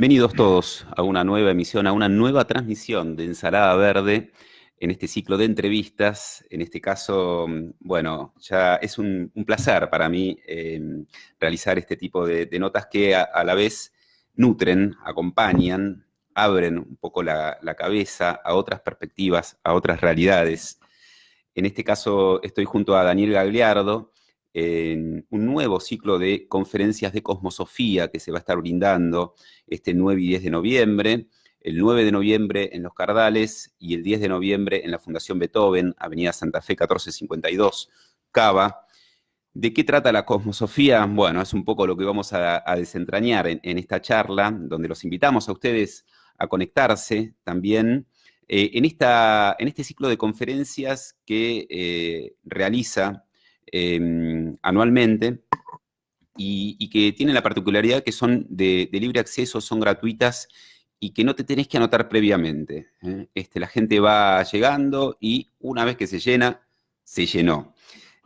Bienvenidos todos a una nueva emisión, a una nueva transmisión de Ensalada Verde en este ciclo de entrevistas. En este caso, bueno, ya es un placer para mí realizar este tipo de notas que a la vez nutren, acompañan, abren un poco la cabeza a otras perspectivas, a otras realidades. En este caso estoy junto a Daniel Gagliardo en un nuevo ciclo de conferencias de cosmosofía que se va a estar brindando este 9 y 10 de noviembre. El 9 de noviembre en Los Cardales y el 10 de noviembre en la Fundación Beethoven, Avenida Santa Fe 1452, Cava. ¿De qué trata la cosmosofía? Bueno, es un poco lo que vamos a desentrañar en esta charla, donde los invitamos a ustedes a conectarse también en este ciclo de conferencias que realiza anualmente y que tienen la particularidad que son de libre acceso, son gratuitas y que no te tenés que anotar previamente. La gente va llegando y una vez que se llena, se llenó.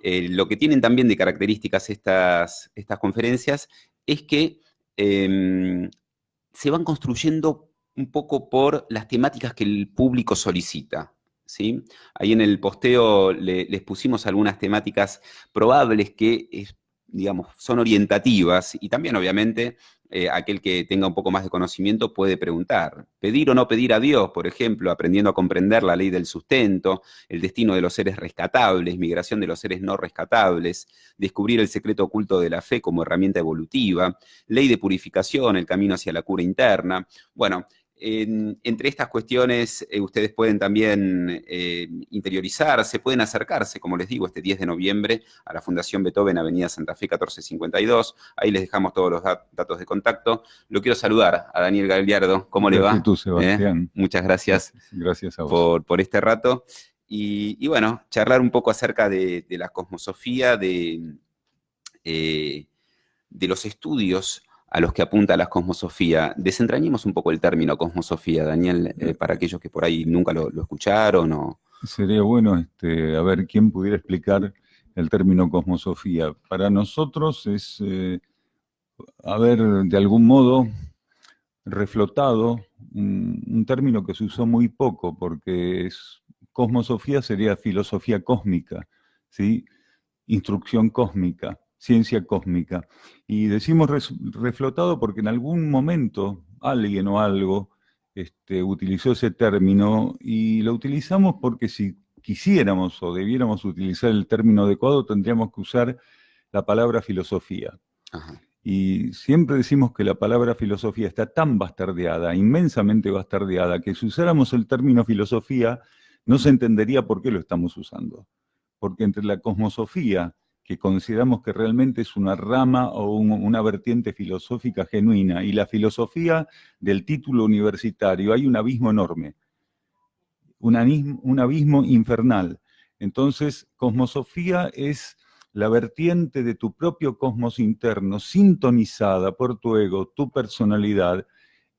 Lo que tienen también de características estas conferencias es que se van construyendo un poco por las temáticas que el público solicita. ¿Sí? Ahí en el posteo les pusimos algunas temáticas probables que, digamos, son orientativas y también, obviamente, aquel que tenga un poco más de conocimiento puede preguntar. Pedir o no pedir a Dios, por ejemplo, aprendiendo a comprender la ley del sustento, el destino de los seres rescatables, migración de los seres no rescatables, descubrir el secreto oculto de la fe como herramienta evolutiva, ley de purificación, el camino hacia la cura interna. Bueno, entre estas cuestiones ustedes pueden también interiorizarse, pueden acercarse, como les digo, este 10 de noviembre a la Fundación Beethoven, Avenida Santa Fe 1452. Ahí les dejamos todos los datos de contacto. Lo quiero saludar a Daniel Gagliardo. ¿Cómo le Gracias va? tú, Sebastián. Muchas gracias Gracias a vos. por este rato. Y bueno, charlar un poco acerca de la cosmosofía, de los estudios a los que apunta la cosmosofía. Desentrañemos un poco el término cosmosofía, Daniel, para aquellos que por ahí nunca lo escucharon o... Sería bueno a ver quién pudiera explicar el término cosmosofía. Para nosotros es haber de algún modo reflotado un término que se usó muy poco, porque cosmosofía sería filosofía cósmica, ¿sí? Instrucción cósmica, ciencia cósmica. Y decimos reflotado porque en algún momento alguien o algo utilizó ese término y lo utilizamos porque si quisiéramos o debiéramos utilizar el término adecuado tendríamos que usar la palabra filosofía. Ajá. Y siempre decimos que la palabra filosofía está tan bastardeada, inmensamente bastardeada, que si usáramos el término filosofía no se entendería por qué lo estamos usando. Porque entre la cosmosofía, que consideramos que realmente es una rama o una vertiente filosófica genuina, y la filosofía del título universitario, hay un abismo enorme, un abismo infernal. Entonces, cosmosofía es la vertiente de tu propio cosmos interno, sintonizada por tu ego, tu personalidad,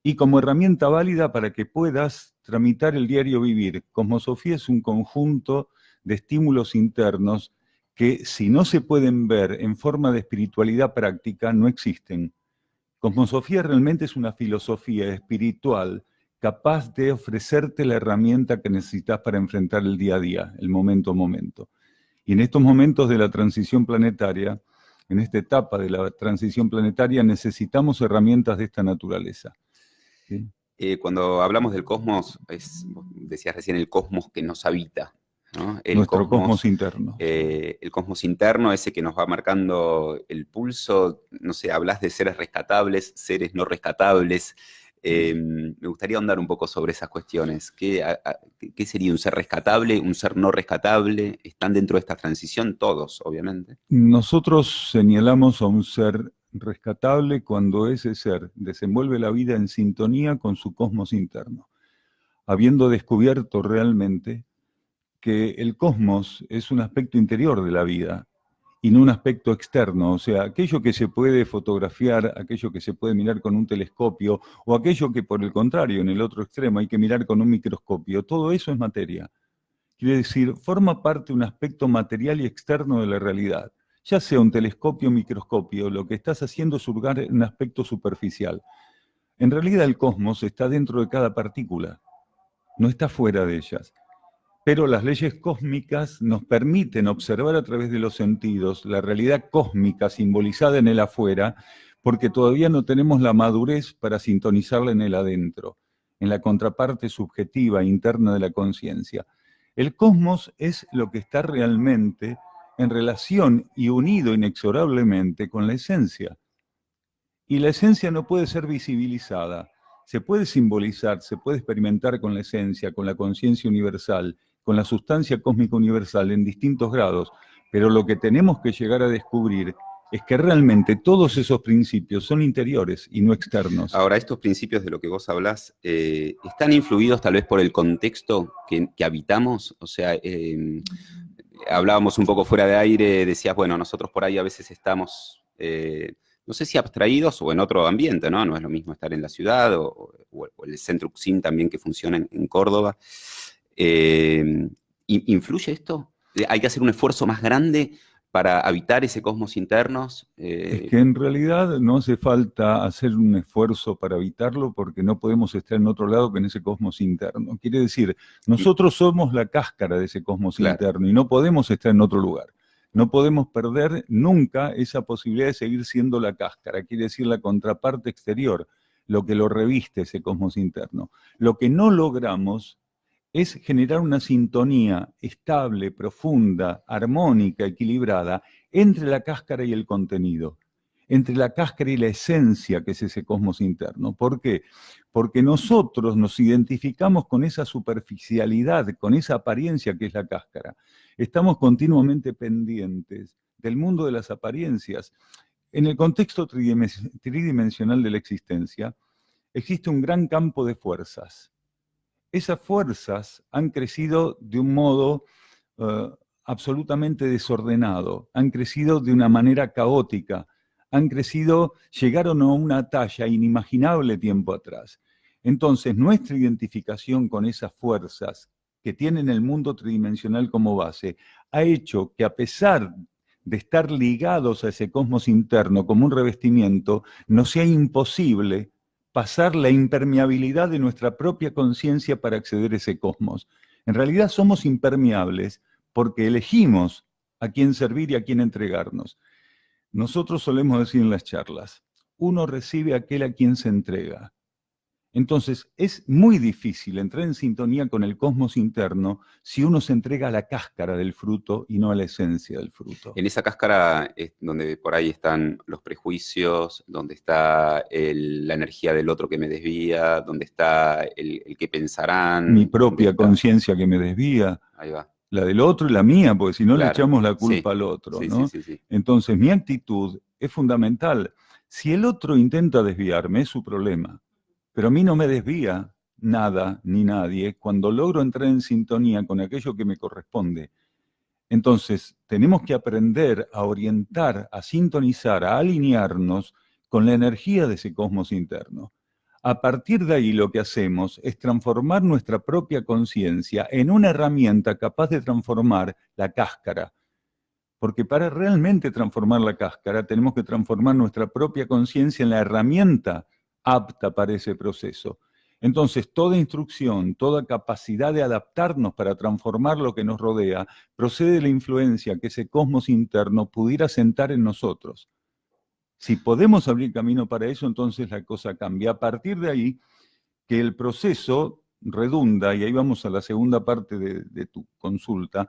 y como herramienta válida para que puedas tramitar el diario vivir. Cosmosofía es un conjunto de estímulos internos que, si no se pueden ver en forma de espiritualidad práctica, no existen. Cosmosofía realmente es una filosofía espiritual capaz de ofrecerte la herramienta que necesitas para enfrentar el día a día, el momento a momento. Y en estos momentos de la transición planetaria, en esta etapa de la transición planetaria, necesitamos herramientas de esta naturaleza. ¿Sí? Cuando hablamos del cosmos, decías recién el cosmos que nos habita, ¿no? Nuestro cosmos interno. El cosmos interno, ese que nos va marcando el pulso, no sé, hablas de seres rescatables, seres no rescatables. Me gustaría ahondar un poco sobre esas cuestiones. ¿Qué sería un ser rescatable, un ser no rescatable? ¿Están dentro de esta transición? Todos, obviamente. Nosotros señalamos a un ser rescatable cuando ese ser desenvuelve la vida en sintonía con su cosmos interno, habiendo descubierto realmente que el cosmos es un aspecto interior de la vida y no un aspecto externo, o sea, aquello que se puede fotografiar, aquello que se puede mirar con un telescopio, o aquello que por el contrario, en el otro extremo, hay que mirar con un microscopio, todo eso es materia. Quiere decir, forma parte de un aspecto material y externo de la realidad. Ya sea un telescopio o microscopio, lo que estás haciendo es hurgar en un aspecto superficial. En realidad el cosmos está dentro de cada partícula, no está fuera de ellas. Pero las leyes cósmicas nos permiten observar a través de los sentidos la realidad cósmica simbolizada en el afuera, porque todavía no tenemos la madurez para sintonizarla en el adentro, en la contraparte subjetiva interna de la conciencia. El cosmos es lo que está realmente en relación y unido inexorablemente con la esencia. Y la esencia no puede ser visibilizada. Se puede simbolizar, se puede experimentar con la esencia, con la conciencia universal, con la sustancia cósmica universal en distintos grados, pero lo que tenemos que llegar a descubrir es que realmente todos esos principios son interiores y no externos. Ahora, estos principios de lo que vos hablás, ¿están influidos tal vez por el contexto que habitamos? O sea, hablábamos un poco fuera de aire, decías, bueno, nosotros por ahí a veces estamos, no sé si abstraídos o en otro ambiente, ¿no? No es lo mismo estar en la ciudad o el Centro Uxim también que funciona en Córdoba. ¿Influye esto? ¿Hay que hacer un esfuerzo más grande para habitar ese cosmos internos? Es que en realidad no hace falta hacer un esfuerzo para habitarlo porque no podemos estar en otro lado que en ese cosmos interno. Quiere decir, nosotros somos la cáscara de ese cosmos interno y no podemos estar en otro lugar. No podemos perder nunca esa posibilidad de seguir siendo la cáscara, quiere decir la contraparte exterior, lo que lo reviste ese cosmos interno. Lo que no logramos es generar una sintonía estable, profunda, armónica, equilibrada entre la cáscara y el contenido, entre la cáscara y la esencia que es ese cosmos interno. ¿Por qué? Porque nosotros nos identificamos con esa superficialidad, con esa apariencia que es la cáscara. Estamos continuamente pendientes del mundo de las apariencias. En el contexto tridimensional de la existencia, existe un gran campo de fuerzas. Esas fuerzas han crecido de un modo absolutamente desordenado, han crecido de una manera caótica, han crecido, llegaron a una talla inimaginable tiempo atrás. Entonces, nuestra identificación con esas fuerzas que tienen el mundo tridimensional como base ha hecho que, a pesar de estar ligados a ese cosmos interno como un revestimiento, nos sea imposible pasar la impermeabilidad de nuestra propia conciencia para acceder a ese cosmos. En realidad somos impermeables porque elegimos a quién servir y a quién entregarnos. Nosotros solemos decir en las charlas, uno recibe a aquel a quien se entrega. Entonces, es muy difícil entrar en sintonía con el cosmos interno si uno se entrega a la cáscara del fruto y no a la esencia del fruto. En esa cáscara es donde por ahí están los prejuicios, donde está la energía del otro que me desvía, donde está el que pensarán. Mi propia conciencia que me desvía. Ahí va. La del otro y la mía, porque si no Claro, le echamos la culpa al otro, sí, ¿no? Sí. Entonces, mi actitud es fundamental. Si el otro intenta desviarme, es su problema. Pero a mí no me desvía nada ni nadie cuando logro entrar en sintonía con aquello que me corresponde. Entonces, tenemos que aprender a orientar, a sintonizar, a alinearnos con la energía de ese cosmos interno. A partir de ahí lo que hacemos es transformar nuestra propia conciencia en una herramienta capaz de transformar la cáscara. Porque para realmente transformar la cáscara tenemos que transformar nuestra propia conciencia en la herramienta apta para ese proceso. Entonces, toda instrucción, toda capacidad de adaptarnos para transformar lo que nos rodea, procede de la influencia que ese cosmos interno pudiera sentar en nosotros. Si podemos abrir camino para eso, entonces la cosa cambia. A partir de ahí, que el proceso redunda, y ahí vamos a la segunda parte de tu consulta,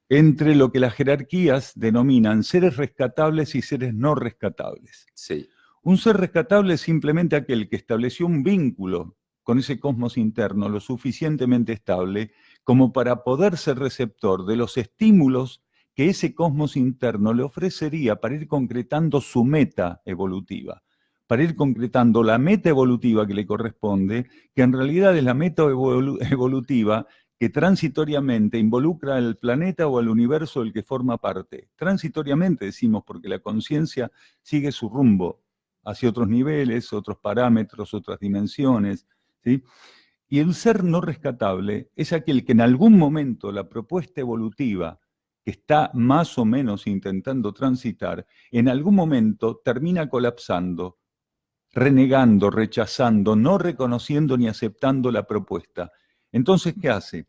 entre lo que las jerarquías denominan seres rescatables y seres no rescatables. Sí. Un ser rescatable es simplemente aquel que estableció un vínculo con ese cosmos interno lo suficientemente estable como para poder ser receptor de los estímulos que ese cosmos interno le ofrecería para ir concretando su meta evolutiva, para ir concretando la meta evolutiva que le corresponde, que en realidad es la meta evolutiva que transitoriamente involucra al planeta o al universo del que forma parte. Transitoriamente decimos porque la conciencia sigue su rumbo hacia otros niveles, otros parámetros, otras dimensiones, ¿sí? Y el ser no rescatable es aquel que en algún momento la propuesta evolutiva que está más o menos intentando transitar, en algún momento termina colapsando renegando, rechazando, no reconociendo ni aceptando la propuesta. Entonces, ¿qué hace?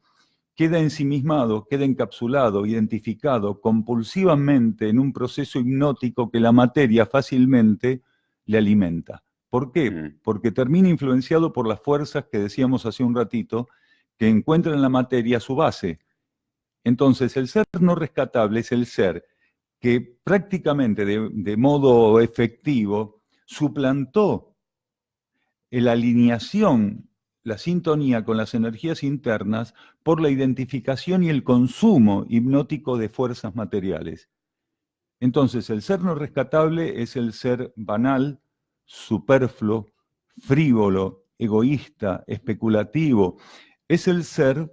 Queda ensimismado, queda encapsulado, identificado compulsivamente en un proceso hipnótico que la materia fácilmente le alimenta. ¿Por qué? Porque termina influenciado por las fuerzas que decíamos hace un ratito, que encuentran en la materia su base. Entonces, el ser no rescatable es el ser que prácticamente de modo efectivo suplantó la alineación, la sintonía con las energías internas por la identificación y el consumo hipnótico de fuerzas materiales. Entonces, el ser no rescatable es el ser banal, superfluo, frívolo, egoísta, especulativo. Es el ser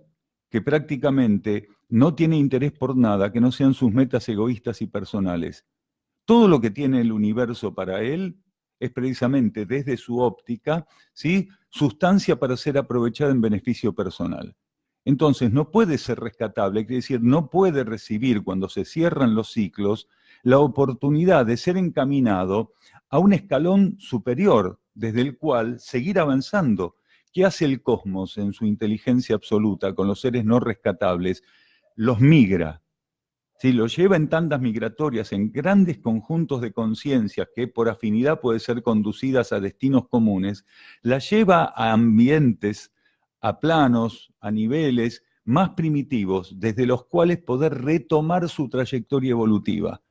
que prácticamente no tiene interés por nada que no sean sus metas egoístas y personales. Todo lo que tiene el universo para él es precisamente desde su óptica, ¿sí?, sustancia para ser aprovechada en beneficio personal. Entonces no puede ser rescatable, quiere decir, no puede recibir cuando se cierran los ciclos la oportunidad de ser encaminado a un escalón superior desde el cual seguir avanzando. ¿Qué hace el cosmos en su inteligencia absoluta con los seres no rescatables? Los migra. Si los lleva en tandas migratorias, en grandes conjuntos de conciencias que por afinidad pueden ser conducidas a destinos comunes, las lleva a ambientes, a planos, a niveles más primitivos, desde los cuales poder retomar su trayectoria evolutiva.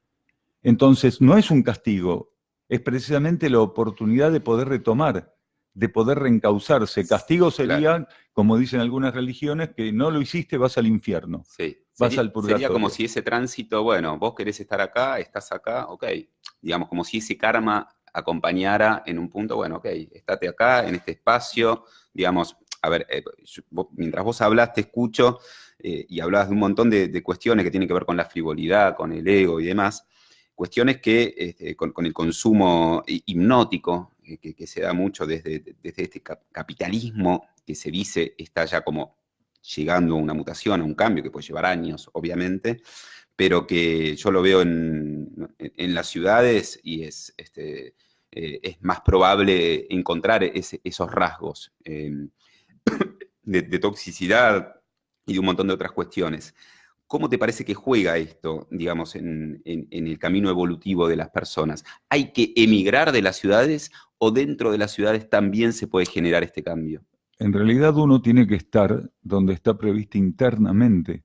Entonces, no es un castigo, es precisamente la oportunidad de poder retomar, de poder reencauzarse. Castigo sería, claro, como dicen algunas religiones, que no lo hiciste, vas al infierno. Sí. Vas al purgatorio. Sería como si ese tránsito, bueno, vos querés estar acá, estás acá, ok. Digamos, como si ese karma acompañara en un punto, bueno, ok, estate acá, en este espacio, digamos, a ver, mientras vos hablas, te escucho, y hablabas de un montón de cuestiones que tienen que ver con la frivolidad, con el ego y demás, cuestiones que con el consumo hipnótico, que se da mucho desde este capitalismo que se dice está ya como llegando a una mutación, a un cambio que puede llevar años, obviamente, pero que yo lo veo en las ciudades y es más probable encontrar esos rasgos de toxicidad y de un montón de otras cuestiones. ¿Cómo te parece que juega esto, digamos, en el camino evolutivo de las personas? ¿Hay que emigrar de las ciudades o dentro de las ciudades también se puede generar este cambio? En realidad uno tiene que estar donde está previsto internamente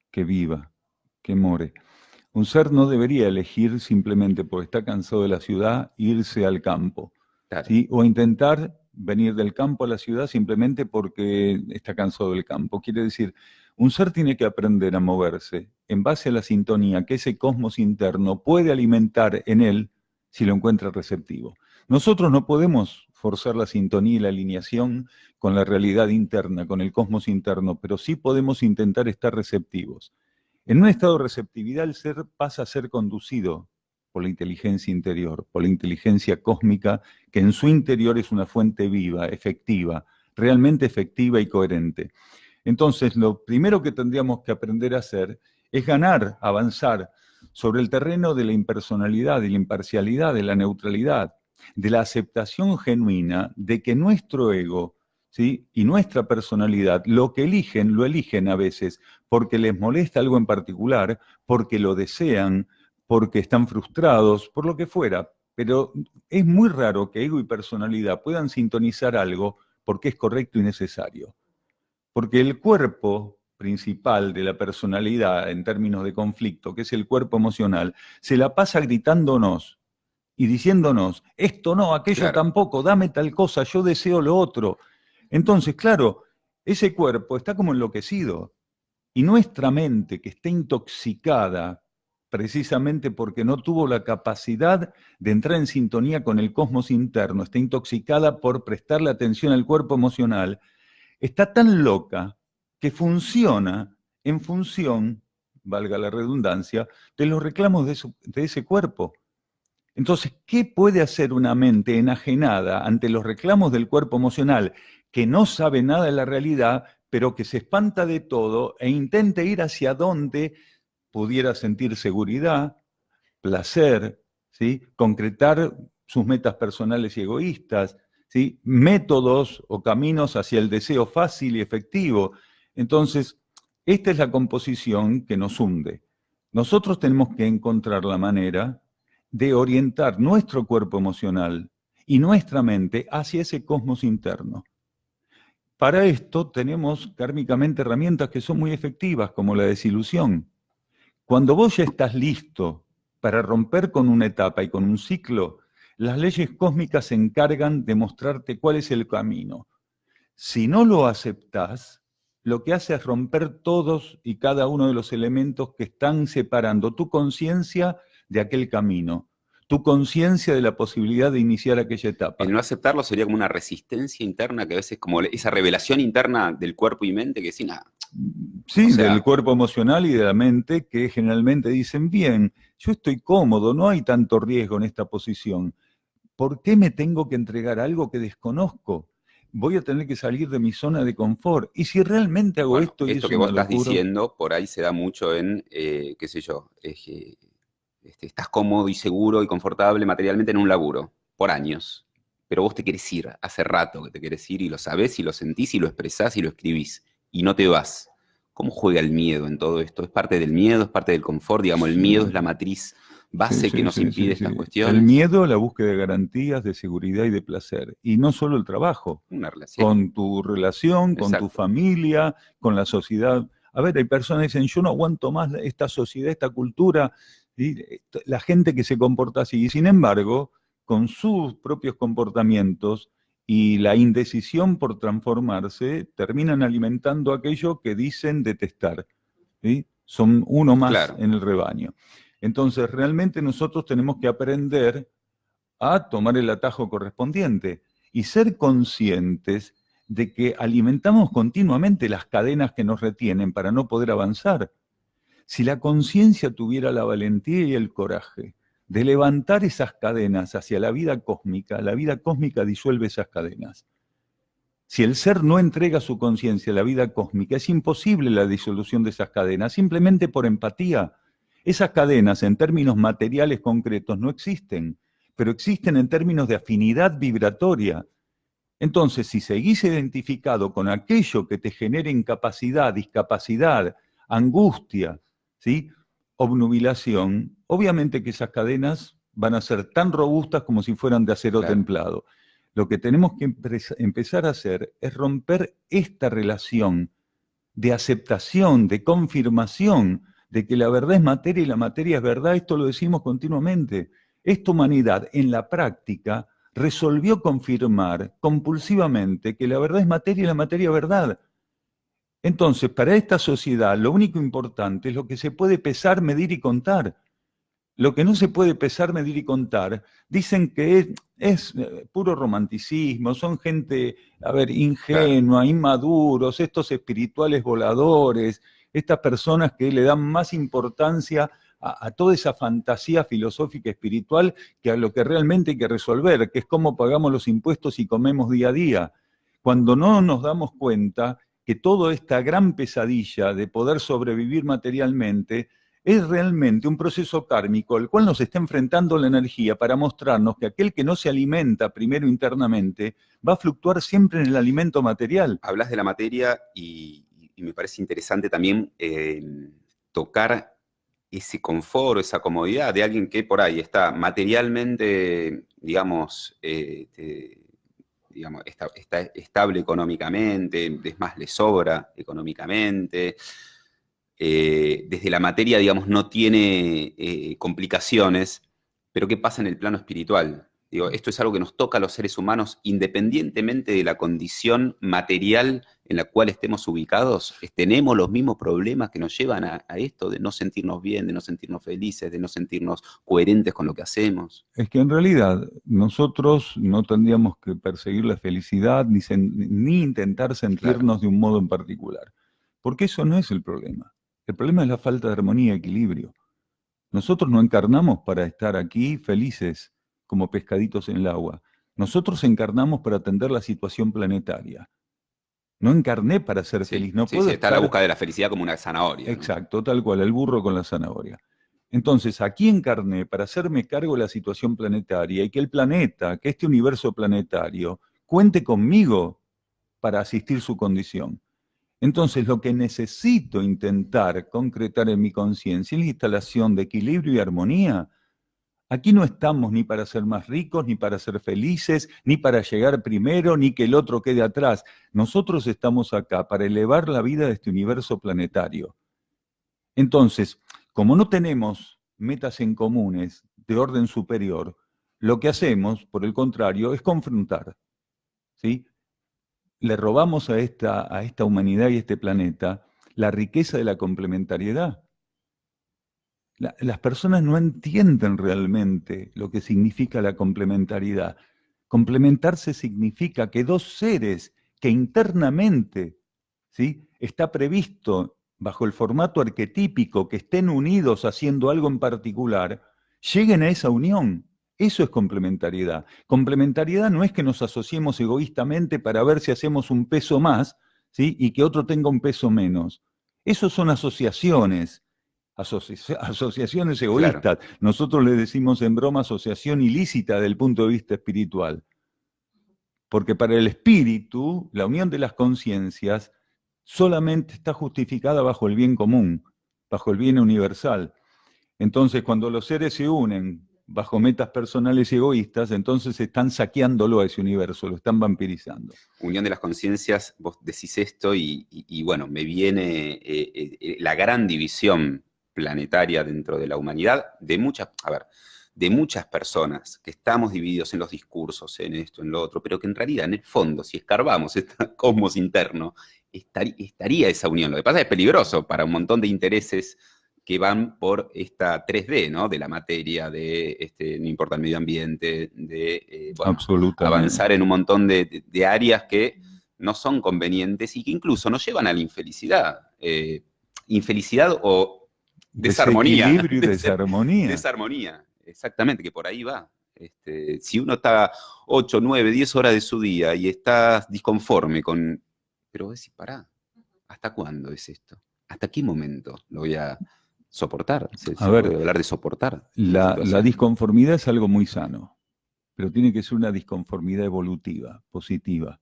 que viva, que more. Un ser no debería elegir simplemente porque está cansado de la ciudad irse al campo, Claro. ¿sí? O intentar venir del campo a la ciudad simplemente porque está cansado del campo. Quiere decir, un ser tiene que aprender a moverse en base a la sintonía que ese cosmos interno puede alimentar en él si lo encuentra receptivo. Nosotros no podemos forzar la sintonía y la alineación con la realidad interna, con el cosmos interno, pero sí podemos intentar estar receptivos. En un estado de receptividad, el ser pasa a ser conducido por la inteligencia interior, por la inteligencia cósmica, que en su interior es una fuente viva, efectiva, realmente efectiva y coherente. Entonces, lo primero que tendríamos que aprender a hacer es ganar, avanzar sobre el terreno de la impersonalidad, de la imparcialidad, de la neutralidad, de la aceptación genuina de que nuestro ego, ¿sí?, y nuestra personalidad, lo eligen a veces porque les molesta algo en particular, porque lo desean, porque están frustrados, por lo que fuera. Pero es muy raro que ego y personalidad puedan sintonizar algo porque es correcto y necesario. Porque el cuerpo principal de la personalidad en términos de conflicto, que es el cuerpo emocional, se la pasa gritándonos y diciéndonos, esto no, aquello Claro. tampoco, dame tal cosa, yo deseo lo otro. Entonces, claro, ese cuerpo está como enloquecido. Y nuestra mente, que está intoxicada precisamente porque no tuvo la capacidad de entrar en sintonía con el cosmos interno, está intoxicada por prestarle atención al cuerpo emocional, está tan loca que funciona en función, valga la redundancia, de los reclamos de ese cuerpo. Entonces, ¿qué puede hacer una mente enajenada ante los reclamos del cuerpo emocional que no sabe nada de la realidad, pero que se espanta de todo e intenta ir hacia donde pudiera sentir seguridad, placer, ¿sí?, concretar sus metas personales y egoístas, ¿sí? Métodos o caminos hacia el deseo fácil y efectivo. Entonces, esta es la composición que nos hunde. Nosotros tenemos que encontrar la manera de orientar nuestro cuerpo emocional y nuestra mente hacia ese cosmos interno. Para esto tenemos kármicamente herramientas que son muy efectivas, como la desilusión. Cuando vos ya estás listo para romper con una etapa y con un ciclo, las leyes cósmicas se encargan de mostrarte cuál es el camino. Si no lo aceptás, lo que hace es romper todos y cada uno de los elementos que están separando tu conciencia de aquel camino, tu conciencia de la posibilidad de iniciar aquella etapa. El no aceptarlo sería como una resistencia interna, que a veces como esa revelación interna del cuerpo y mente que decís, sí, o sea, del cuerpo emocional y de la mente, que generalmente dicen, bien, yo estoy cómodo, no hay tanto riesgo en esta posición. ¿Por qué me tengo que entregar algo que desconozco? Voy a tener que salir de mi zona de confort. Y si realmente hago bueno, esto y esto es que vos una estás locura. diciendo, por ahí se da mucho en, qué sé yo, es que estás cómodo y seguro y confortable materialmente en un laburo, por años, pero vos te querés ir, hace rato que te querés ir y lo sabés y lo sentís y lo expresás y lo escribís y no te vas. ¿Cómo juega el miedo en todo esto? ¿Es parte del miedo, es parte del confort? Digamos, el Sí, miedo es la matriz base que nos impide estas sí. El cuestiones. miedo a la búsqueda de garantías, de seguridad y de placer. Y no solo el trabajo, Una relación. con tu relación, con tu Exacto. familia, con la sociedad. A ver, hay personas que dicen, yo no aguanto más esta sociedad, esta cultura, y la gente que se comporta así. Y sin embargo, con sus propios comportamientos y la indecisión por transformarse, terminan alimentando aquello que dicen detestar. ¿Sí? Son uno más Claro. en el rebaño. Entonces, realmente nosotros tenemos que aprender a tomar el atajo correspondiente y ser conscientes de que alimentamos continuamente las cadenas que nos retienen para no poder avanzar. Si la conciencia tuviera la valentía y el coraje de levantar esas cadenas hacia la vida cósmica disuelve esas cadenas. Si el ser no entrega su conciencia a la vida cósmica, es imposible la disolución de esas cadenas, simplemente por empatía. Esas cadenas, en términos materiales concretos, no existen, pero existen en términos de afinidad vibratoria. Entonces, si seguís identificado con aquello que te genera incapacidad, discapacidad, angustia, ¿sí? Obnubilación, obviamente que esas cadenas van a ser tan robustas como si fueran de acero Claro. templado. Lo que tenemos que empezar a hacer es romper esta relación de aceptación, de confirmación, de que la verdad es materia y la materia es verdad. Esto lo decimos continuamente. Esta humanidad en la práctica resolvió confirmar compulsivamente que la verdad es materia y la materia es verdad. Entonces, para esta sociedad, lo único importante es lo que se puede pesar, medir y contar. Lo que no se puede pesar, medir y contar, dicen que es puro romanticismo, son gente, a ver, Claro. ingenua, inmaduros, estos espirituales voladores, estas personas que le dan más importancia a toda esa fantasía filosófica espiritual que a lo que realmente hay que resolver, que es cómo pagamos los impuestos y comemos día a día. Cuando no nos damos cuenta que toda esta gran pesadilla de poder sobrevivir materialmente es realmente un proceso kármico al cual nos está enfrentando la energía para mostrarnos que aquel que no se alimenta primero internamente va a fluctuar siempre en el alimento material. Hablas de la materia y me parece interesante también tocar ese confort, esa comodidad de alguien que por ahí está materialmente, digamos, digamos está estable económicamente, es más, le sobra económicamente. Desde la materia, digamos, no tiene complicaciones, pero ¿qué pasa en el plano espiritual? Digo, esto es algo que nos toca a los seres humanos independientemente de la condición material en la cual estemos ubicados. Tenemos los mismos problemas que nos llevan a esto de no sentirnos bien, de no sentirnos felices, de no sentirnos coherentes con lo que hacemos. Es que en realidad nosotros no tendríamos que perseguir la felicidad ni intentar Claro, sentirnos de un modo en particular, porque eso no es el problema. El problema es la falta de armonía y equilibrio. Nosotros no encarnamos para estar aquí felices como pescaditos en el agua. Nosotros encarnamos para atender la situación planetaria. No encarné para ser sí, feliz, no sí, puedo sí, está a la estar búsqueda de la felicidad como una zanahoria, ¿no? exacto, tal cual, el burro con la zanahoria. Entonces, aquí encarné para hacerme cargo de la situación planetaria y que el planeta, que este universo planetario, cuente conmigo para asistir su condición. Entonces, lo que necesito intentar concretar en mi conciencia es la instalación de equilibrio y armonía. Aquí no estamos ni para ser más ricos, ni para ser felices, ni para llegar primero, ni que el otro quede atrás. Nosotros estamos acá para elevar la vida de este universo planetario. Entonces, como no tenemos metas en comunes de orden superior, lo que hacemos, por el contrario, es confrontar, ¿sí? Le robamos a esta humanidad y a este planeta la riqueza de la complementariedad. Las personas no entienden realmente lo que significa la complementariedad. Complementarse significa que dos seres que internamente, ¿sí?, está previsto bajo el formato arquetípico que estén unidos haciendo algo en particular, lleguen a esa unión. Eso es complementariedad. Complementariedad no es que nos asociemos egoístamente para ver si hacemos un peso más, ¿sí?, y que otro tenga un peso menos. Esos son asociaciones. Asociaciones Claro. egoístas. Nosotros le decimos en broma asociación ilícita desde el punto de vista espiritual. Porque para el espíritu, la unión de las conciencias solamente está justificada bajo el bien común, bajo el bien universal. Entonces, cuando los seres se unen bajo metas personales y egoístas, entonces están saqueándolo a ese universo, lo están vampirizando. Unión de las conciencias, vos decís esto y bueno, me viene la gran división planetaria dentro de la humanidad de muchas personas que estamos divididos en los discursos, en esto, en lo otro, pero que en realidad, en el fondo, si escarbamos este cosmos interno, estaría esa unión. Lo que pasa es peligroso para un montón de intereses que van por esta 3D, ¿no? De la materia, no importa el medio ambiente, bueno, avanzar en un montón de áreas que no son convenientes y que incluso nos llevan a la infelicidad. Infelicidad o desarmonía. Desequilibrio y desarmonía. Desarmonía, exactamente, que por ahí va. Si uno está 8, 9, 10 horas de su día y está disconforme con... Pero vos decís, pará, ¿hasta cuándo es esto? ¿Hasta qué momento lo voy a soportar? Se puede hablar de soportar. La disconformidad es algo muy sano, pero tiene que ser una disconformidad evolutiva, positiva.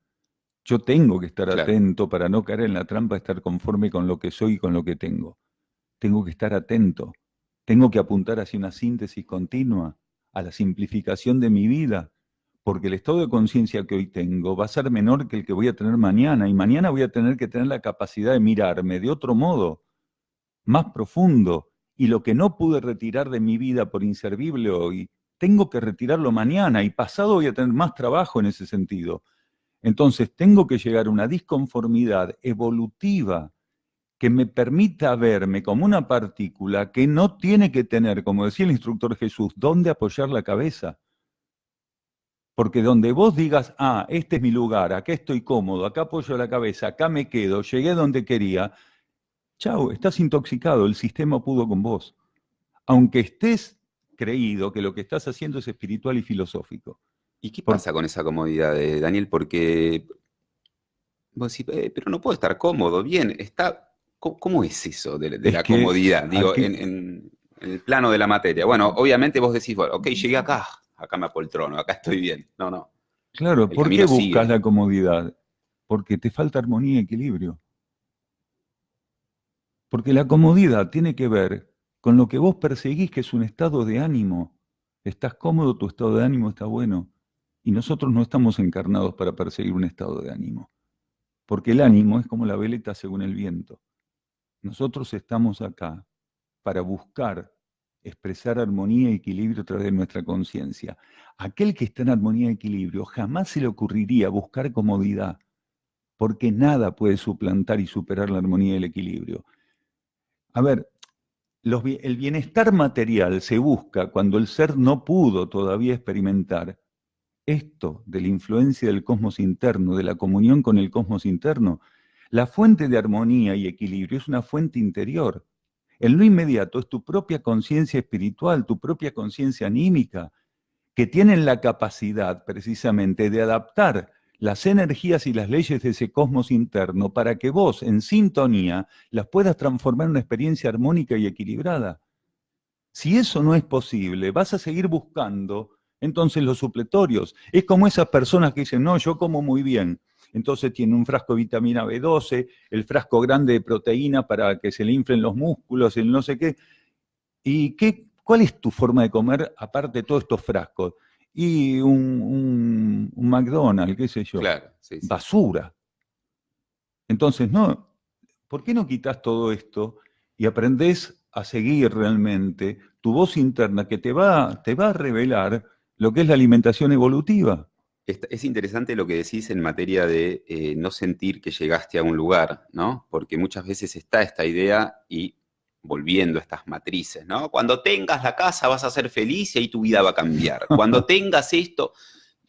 Yo tengo que estar atento para no caer en la trampa de estar conforme con lo que soy y con lo que tengo. Tengo que estar atento. Tengo que apuntar hacia una síntesis continua, a la simplificación de mi vida, porque el estado de conciencia que hoy tengo va a ser menor que el que voy a tener mañana, y mañana voy a tener que tener la capacidad de mirarme de otro modo, más profundo, y lo que no pude retirar de mi vida por inservible hoy, tengo que retirarlo mañana, y pasado voy a tener más trabajo en ese sentido. Entonces tengo que llegar a una disconformidad evolutiva que me permita verme como una partícula que no tiene que tener, como decía el instructor Jesús, dónde apoyar la cabeza. Porque donde vos digas, este es mi lugar, acá estoy cómodo, acá apoyo la cabeza, acá me quedo, llegué donde quería, chau, estás intoxicado, el sistema pudo con vos. Aunque estés creído que lo que estás haciendo es espiritual y filosófico. ¿Y qué pasa con esa comodidad, Daniel? Porque vos decís, pero no puedo estar cómodo, bien, está... ¿Cómo es eso de la comodidad? Digo, en el plano de la materia. Bueno, obviamente vos decís, bueno, ok, llegué acá me apoltrono, acá estoy bien. No. Claro, ¿por qué buscas la comodidad? Porque te falta armonía y equilibrio. Porque la comodidad tiene que ver con lo que vos perseguís, que es un estado de ánimo. Estás cómodo, tu estado de ánimo está bueno. Y nosotros no estamos encarnados para perseguir un estado de ánimo. Porque el ánimo es como la veleta según el viento. Nosotros estamos acá para buscar expresar armonía y equilibrio a través de nuestra conciencia. Aquel que está en armonía y equilibrio jamás se le ocurriría buscar comodidad, porque nada puede suplantar y superar la armonía y el equilibrio. A ver, el bienestar material se busca cuando el ser no pudo todavía experimentar esto de la influencia del cosmos interno, de la comunión con el cosmos interno. La fuente de armonía y equilibrio es una fuente interior. El no inmediato es tu propia conciencia espiritual, tu propia conciencia anímica, que tienen la capacidad precisamente de adaptar las energías y las leyes de ese cosmos interno para que vos, en sintonía, las puedas transformar en una experiencia armónica y equilibrada. Si eso no es posible, vas a seguir buscando entonces los supletorios. Es como esas personas que dicen, no, yo como muy bien. Entonces tiene un frasco de vitamina B12, el frasco grande de proteína para que se le inflen los músculos, el no sé qué. ¿Y cuál es tu forma de comer aparte de todos estos frascos? Y un McDonald's, qué sé yo. Claro, sí, sí. Basura. Entonces, no, ¿por qué no quitas todo esto y aprendés a seguir realmente tu voz interna que te va a revelar lo que es la alimentación evolutiva? Es interesante lo que decís en materia de no sentir que llegaste a un lugar, ¿no? Porque muchas veces está esta idea y volviendo a estas matrices, ¿no? Cuando tengas la casa vas a ser feliz y ahí tu vida va a cambiar. Cuando tengas esto,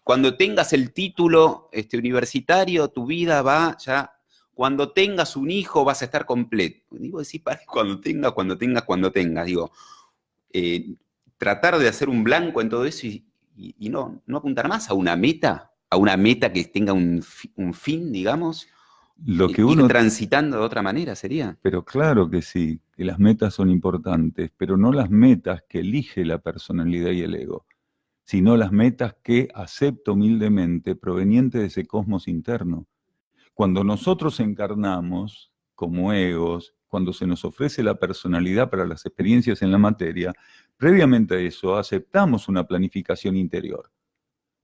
cuando tengas el título universitario, tu vida va ya. Cuando tengas un hijo vas a estar completo. Digo, decir, cuando tengas. Digo, tratar de hacer un blanco en todo eso y no apuntar más a una meta que tenga un fin, digamos, Lo que ir uno, transitando de otra manera sería. pero claro que sí, que las metas son importantes, pero no las metas que elige la personalidad y el ego, sino las metas que acepta humildemente provenientes de ese cosmos interno. Cuando nosotros encarnamos como egos, cuando se nos ofrece la personalidad para las experiencias en la materia, previamente a eso aceptamos una planificación interior.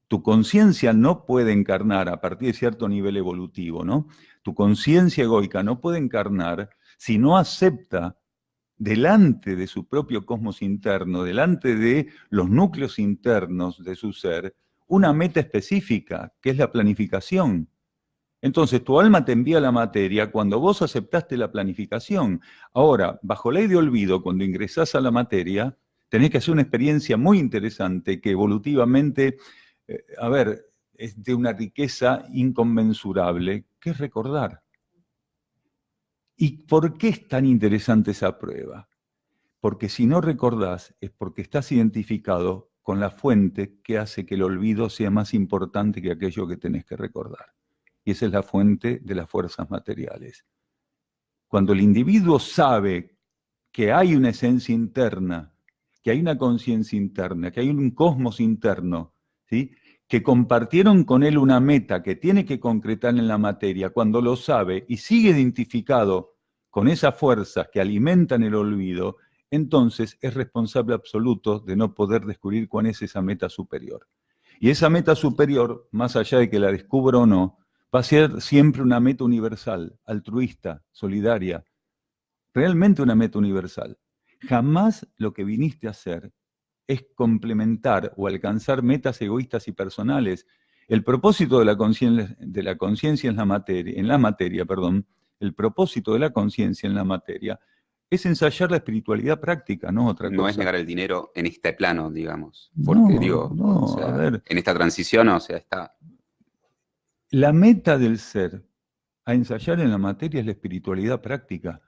Tu conciencia no puede encarnar a partir de cierto nivel evolutivo, ¿no? Tu conciencia egoica no puede encarnar si no acepta delante de su propio cosmos interno, delante de los núcleos internos de su ser, una meta específica, que es la planificación. Entonces, tu alma te envía la materia cuando vos aceptaste la planificación. Ahora, bajo ley de olvido, cuando ingresás a la materia, tenés que hacer una experiencia muy interesante que evolutivamente, es de una riqueza inconmensurable, que es recordar. ¿Y por qué es tan interesante esa prueba? Porque si no recordás, es porque estás identificado con la fuente que hace que el olvido sea más importante que aquello que tenés que recordar. Y esa es la fuente de las fuerzas materiales. Cuando el individuo sabe que hay una esencia interna, que hay una conciencia interna, que hay un cosmos interno, ¿sí?, que compartieron con él una meta que tiene que concretar en la materia, cuando lo sabe y sigue identificado con esas fuerzas que alimentan el olvido, entonces es responsable absoluto de no poder descubrir cuál es esa meta superior. Y esa meta superior, más allá de que la descubra o no, va a ser siempre una meta universal, altruista, solidaria, realmente una meta universal. Jamás lo que viniste a hacer es complementar o alcanzar metas egoístas y personales. El propósito de la conciencia en la materia, el propósito de la conciencia en la materia es ensayar la espiritualidad práctica, no otra cosa. No es negar el dinero en este plano, digamos. Porque No, o sea, a ver, en esta transición, o sea, está. la meta del ser a ensayar en la materia es la espiritualidad práctica.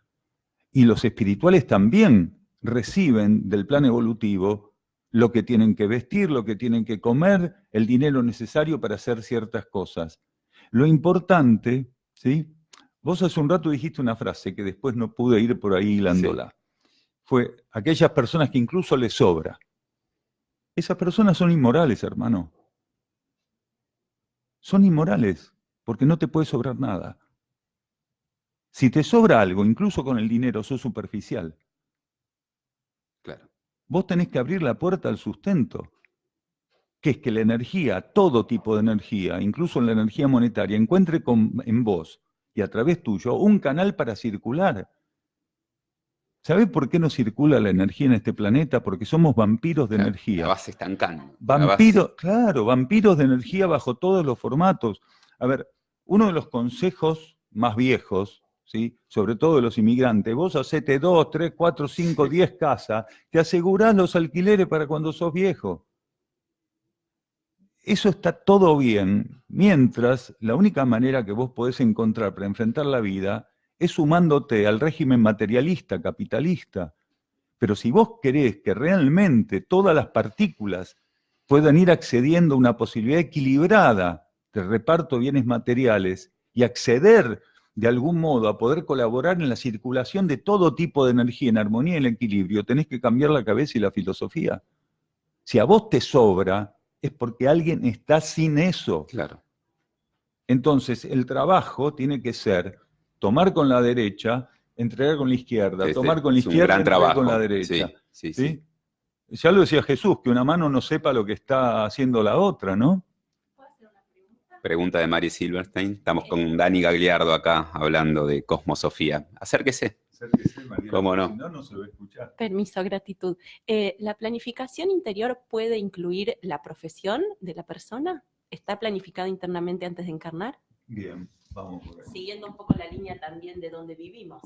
Y los espirituales también reciben del plan evolutivo lo que tienen que vestir, lo que tienen que comer, el dinero necesario para hacer ciertas cosas. Lo importante, ¿sí? Vos hace un rato dijiste una frase que después no pude ir por ahí hilándola. Sí. Fue aquellas personas que incluso les sobra. Esas personas son inmorales, hermano. Son inmorales, porque no te puede sobrar nada. Si te sobra algo, incluso con el dinero, sos superficial. Claro. Vos tenés que abrir la puerta al sustento, que es que la energía, todo tipo de energía, incluso la energía monetaria, encuentre en vos y a través tuyo un canal para circular. ¿Sabés por qué no circula la energía en este planeta? Porque somos vampiros de energía. La vas estancando. Claro, vampiros de energía bajo todos los formatos. A ver, uno de los consejos más viejos, ¿sí?, sobre todo de los inmigrantes, vos hacete 2, 3, 4, 5, 10 casas, te asegurás los alquileres para cuando sos viejo. Eso está todo bien, mientras la única manera que vos podés encontrar para enfrentar la vida es sumándote al régimen materialista, capitalista. Pero si vos querés que realmente todas las partículas puedan ir accediendo a una posibilidad equilibrada de reparto de bienes materiales y acceder de algún modo a poder colaborar en la circulación de todo tipo de energía en armonía y en equilibrio, tenés que cambiar la cabeza y la filosofía. Si a vos te sobra, es porque alguien está sin eso. Claro. Entonces, el trabajo tiene que ser tomar con la derecha, entregar con la izquierda, tomar con la Es un izquierda, gran entregar trabajo. con la derecha. Sí. ¿Sí? Ya lo decía Jesús, que una mano no sepa lo que está haciendo la otra, ¿no? Pregunta de Mari Silverstein. Estamos con Dani Gagliardo acá hablando de cosmosofía. Acérquese. Acérquese, María, ¿Cómo no? Si no, no se va a escuchar. Permiso, gratitud. ¿La planificación interior puede incluir la profesión de la persona? ¿Está planificada internamente antes de encarnar? Bien, vamos por ahí. Siguiendo un poco la línea también de donde vivimos.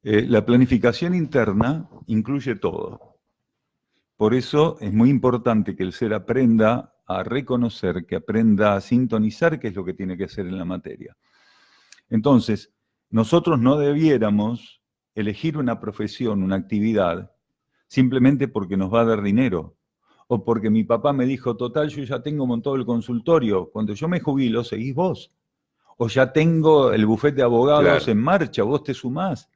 La planificación interna incluye todo. Por eso es muy importante que el ser aprenda a reconocer, que aprenda a sintonizar qué es lo que tiene que hacer en la materia. Entonces, nosotros no debiéramos elegir una profesión, una actividad, simplemente porque nos va a dar dinero, o porque mi papá me dijo, total, yo ya tengo montado el consultorio, cuando yo me jubilo, seguís vos. O ya tengo el bufete de abogados en marcha, vos te sumás.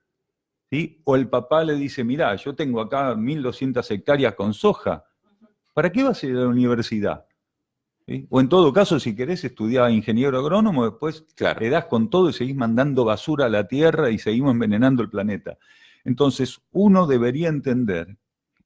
¿Sí? O el papá le dice, mirá, yo tengo acá 1.200 hectáreas con soja, ¿para qué vas a ir a la universidad? ¿Sí? O en todo caso, si querés estudiar ingeniero agrónomo, después le das con todo y seguís mandando basura a la tierra y seguimos envenenando el planeta. Entonces, uno debería entender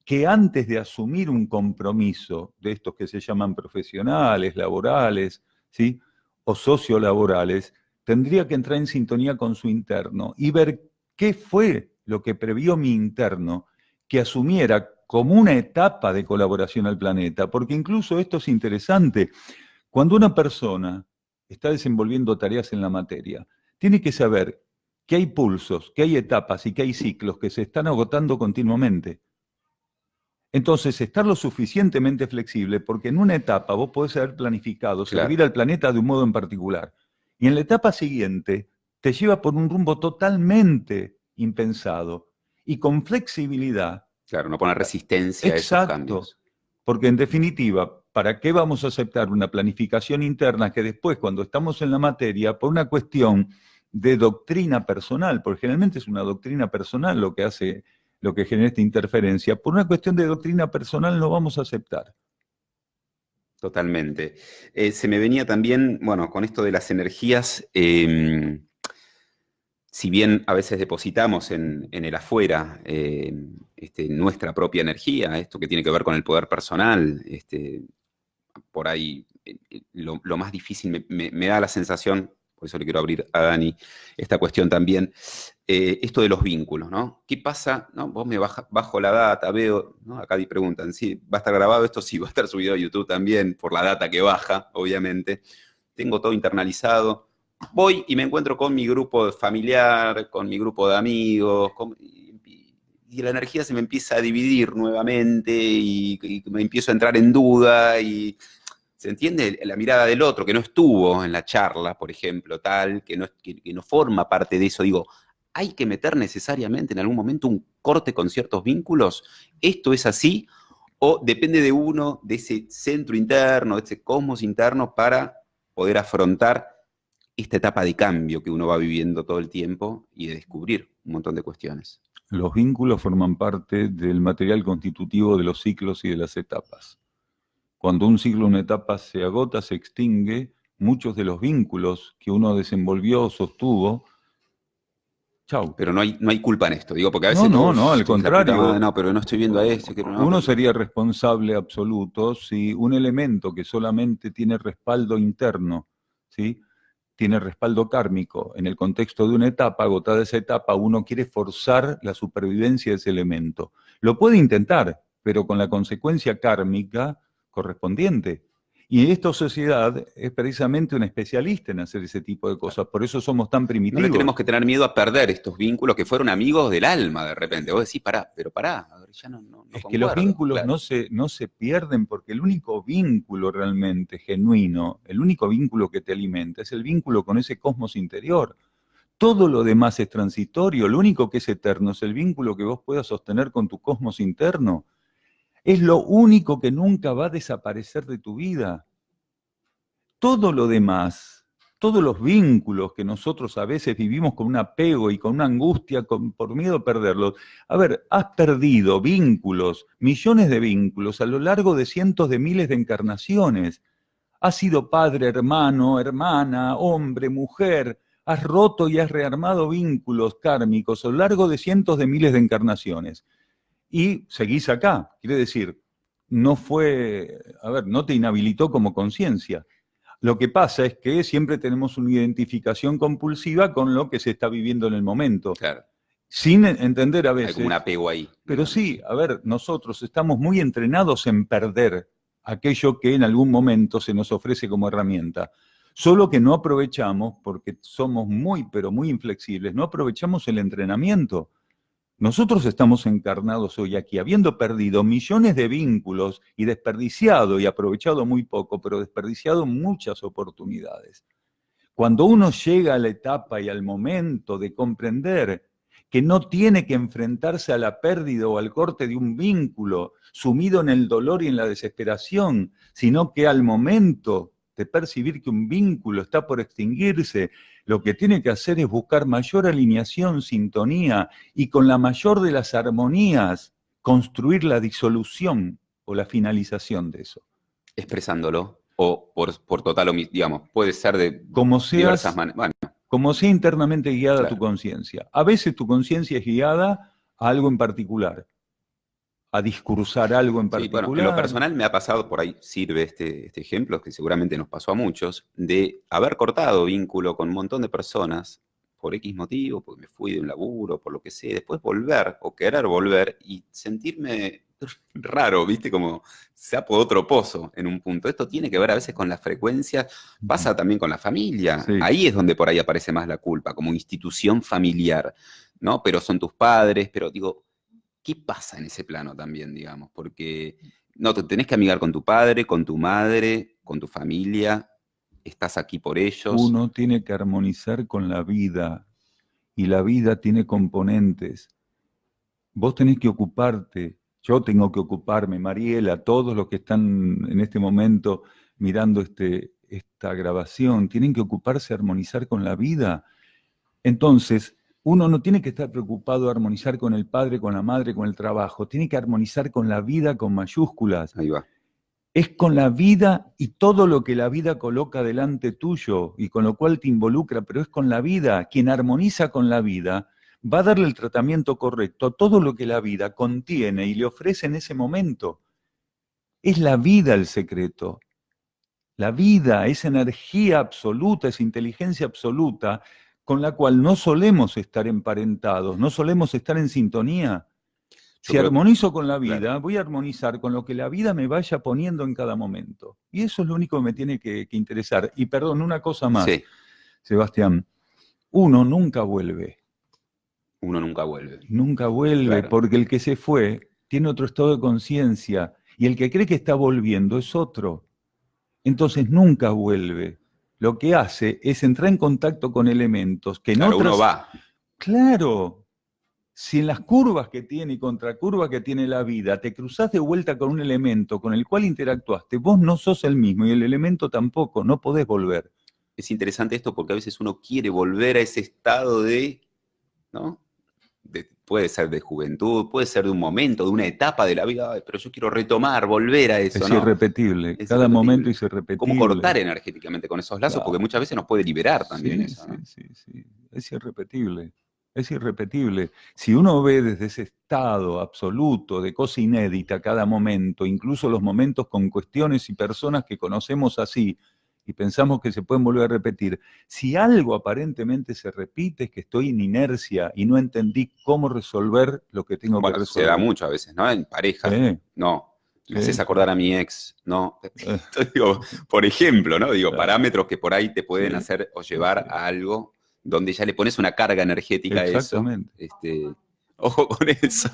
que antes de asumir un compromiso de estos que se llaman profesionales, laborales, ¿sí? O sociolaborales, tendría que entrar en sintonía con su interno y ver qué fue lo que previó mi interno que asumiera como una etapa de colaboración al planeta, porque incluso esto es interesante. Cuando una persona está desenvolviendo tareas en la materia, tiene que saber que hay pulsos, que hay etapas y que hay ciclos que se están agotando continuamente. Entonces, estar lo suficientemente flexible, porque en una etapa vos podés haber planificado servir al planeta de un modo en particular, y en la etapa siguiente te lleva por un rumbo totalmente impensado, y con flexibilidad. Claro, no poner resistencia a esos cambios. Exacto, porque en definitiva, ¿para qué vamos a aceptar una planificación interna que después, cuando estamos en la materia, por una cuestión de doctrina personal, porque generalmente es una doctrina personal lo que genera esta interferencia, por una cuestión de doctrina personal no vamos a aceptar? Totalmente. Se me venía también, bueno, con esto de las energías, si bien a veces depositamos en el afuera nuestra propia energía, esto que tiene que ver con el poder personal, por ahí lo más difícil, me da la sensación, por eso le quiero abrir a Dani esta cuestión también, esto de los vínculos, ¿no? ¿Qué pasa? ¿No? Vos me bajo la data, veo, ¿no? Acá preguntan, ¿sí? ¿Va a estar grabado esto? Sí, va a estar subido a YouTube también, por la data que baja, obviamente. Tengo todo internalizado. Voy y me encuentro con mi grupo familiar, con mi grupo de amigos, y la energía se me empieza a dividir nuevamente y me empiezo a entrar en duda y se entiende la mirada del otro que no estuvo en la charla, por ejemplo, que no forma parte de eso. Digo, ¿hay que meter necesariamente en algún momento un corte con ciertos vínculos? ¿Esto es así? ¿O depende de uno, de ese centro interno, de ese cosmos interno para poder afrontar esta etapa de cambio que uno va viviendo todo el tiempo y de descubrir un montón de cuestiones? Los vínculos forman parte del material constitutivo de los ciclos y de las etapas. Cuando un ciclo o una etapa se agota, se extingue, muchos de los vínculos que uno desenvolvió o sostuvo, chau. Pero no hay culpa en esto, digo, porque a veces... No, al contrario. No, pero no estoy viendo a este. Uno sería responsable absoluto si un elemento que solamente tiene respaldo interno, ¿sí?, tiene respaldo kármico en el contexto de una etapa, agotada esa etapa, uno quiere forzar la supervivencia de ese elemento. Lo puede intentar, pero con la consecuencia kármica correspondiente. Y esta sociedad es precisamente un especialista en hacer ese tipo de cosas, por eso somos tan primitivos. No le tenemos que tener miedo a perder estos vínculos que fueron amigos del alma de repente. Vos decís, pará, a ver, ya no es concuerdo. Que los vínculos no se pierden, porque el único vínculo realmente genuino, el único vínculo que te alimenta es el vínculo con ese cosmos interior. Todo lo demás es transitorio, lo único que es eterno es el vínculo que vos puedas sostener con tu cosmos interno. Es lo único que nunca va a desaparecer de tu vida. Todo lo demás todos los vínculos que nosotros a veces vivimos con un apego y con una angustia por miedo a perderlos. A ver, has perdido vínculos, millones de vínculos a lo largo de cientos de miles de encarnaciones. Has sido padre, hermano, hermana, hombre, mujer. Has roto y has rearmado vínculos kármicos a lo largo de cientos de miles de encarnaciones. Y seguís acá. Quiere decir, no te inhabilitó como conciencia. Lo que pasa es que siempre tenemos una identificación compulsiva con lo que se está viviendo en el momento. Claro. Sin entender a veces. Hay como un apego ahí. Pero sí, a ver, nosotros estamos muy entrenados en perder aquello que en algún momento se nos ofrece como herramienta. Solo que no aprovechamos, porque somos muy, pero muy inflexibles, no aprovechamos el entrenamiento. Nosotros estamos encarnados hoy aquí, habiendo perdido millones de vínculos y desperdiciado y aprovechado muy poco, pero desperdiciado muchas oportunidades. Cuando uno llega a la etapa y al momento de comprender que no tiene que enfrentarse a la pérdida o al corte de un vínculo, sumido en el dolor y en la desesperación, sino que al momento de percibir que un vínculo está por extinguirse, lo que tiene que hacer es buscar mayor alineación, sintonía, y con la mayor de las armonías, construir la disolución o la finalización de eso. Expresándolo, o por total omisión, digamos, puede ser de Como diversas maneras. Bueno, como sea internamente guiada claro. tu conciencia. A veces tu conciencia es guiada a algo en particular, a discursar algo en particular. Sí, bueno, en lo personal me ha pasado, por ahí sirve este ejemplo, que seguramente nos pasó a muchos, de haber cortado vínculo con un montón de personas por X motivo, porque me fui de un laburo, por lo que sea, después volver o querer volver y sentirme raro, ¿viste? Como sapo de otro pozo en un punto. Esto tiene que ver a veces con la frecuencia, pasa también con la familia. Sí. Ahí es donde por ahí aparece más la culpa, como institución familiar, ¿no? Pero son tus padres, pero digo, ¿qué pasa en ese plano también, digamos? Porque no, te tenés que amigar con tu padre, con tu madre, con tu familia, estás aquí por ellos. Uno tiene que armonizar con la vida, y la vida tiene componentes. Vos tenés que ocuparte, yo tengo que ocuparme, Mariela, todos los que están en este momento mirando esta grabación, tienen que ocuparse, armonizar con la vida. Entonces, uno no tiene que estar preocupado de armonizar con el padre, con la madre, con el trabajo, tiene que armonizar con la vida con mayúsculas. Ahí va. Es con la vida y todo lo que la vida coloca delante tuyo y con lo cual te involucra, pero es con la vida. Quien armoniza con la vida va a darle el tratamiento correcto a todo lo que la vida contiene y le ofrece en ese momento. Es la vida el secreto. La vida es energía absoluta, es inteligencia absoluta, con la cual no solemos estar emparentados, no solemos estar en sintonía. Si armonizo con la vida, claro, voy a armonizar con lo que la vida me vaya poniendo en cada momento. Y eso es lo único que me tiene que interesar. Y perdón, una cosa más, sí, Sebastián. Uno nunca vuelve. Uno nunca vuelve. Nunca vuelve, claro, porque el que se fue tiene otro estado de conciencia. Y el que cree que está volviendo es otro. Entonces nunca vuelve. Lo que hace es entrar en contacto con elementos que claro, en otras... uno va. Claro. Si en las curvas que tiene y contracurvas que tiene la vida te cruzás de vuelta con un elemento con el cual interactuaste, vos no sos el mismo y el elemento tampoco, no podés volver. Es interesante esto porque a veces uno quiere volver a ese estado de, ¿no? Puede ser de juventud, puede ser de un momento, de una etapa de la vida, pero yo quiero retomar, volver a eso, es ¿no? Irrepetible, es cada irrepetible. Momento es irrepetible. ¿Cómo cortar energéticamente con esos lazos? Claro. Porque muchas veces nos puede liberar también sí, eso, ¿no? Sí, es irrepetible. Es irrepetible. Si uno ve desde ese estado absoluto de cosa inédita cada momento, incluso los momentos con cuestiones y personas que conocemos así y pensamos que se pueden volver a repetir, si algo aparentemente se repite es que estoy en inercia y no entendí cómo resolver lo que tengo que resolver. Se da mucho a veces, ¿no? En pareja, sí. No. Me haces acordar a mi ex, ¿no? Entonces, digo, por ejemplo, ¿no? Digo, claro, parámetros que por ahí te pueden hacer o llevar a algo donde ya le pones una carga energética a eso. Ojo con eso,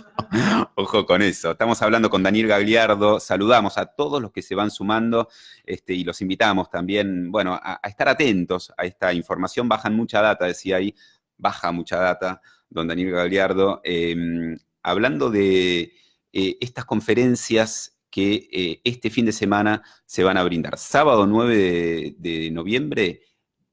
ojo con eso. Estamos hablando con Daniel Gagliardo, saludamos a todos los que se van sumando y los invitamos también, bueno, a estar atentos a esta información. Bajan mucha data, decía ahí, baja mucha data, don Daniel Gagliardo, hablando de estas conferencias que este fin de semana se van a brindar. Sábado 9 de noviembre,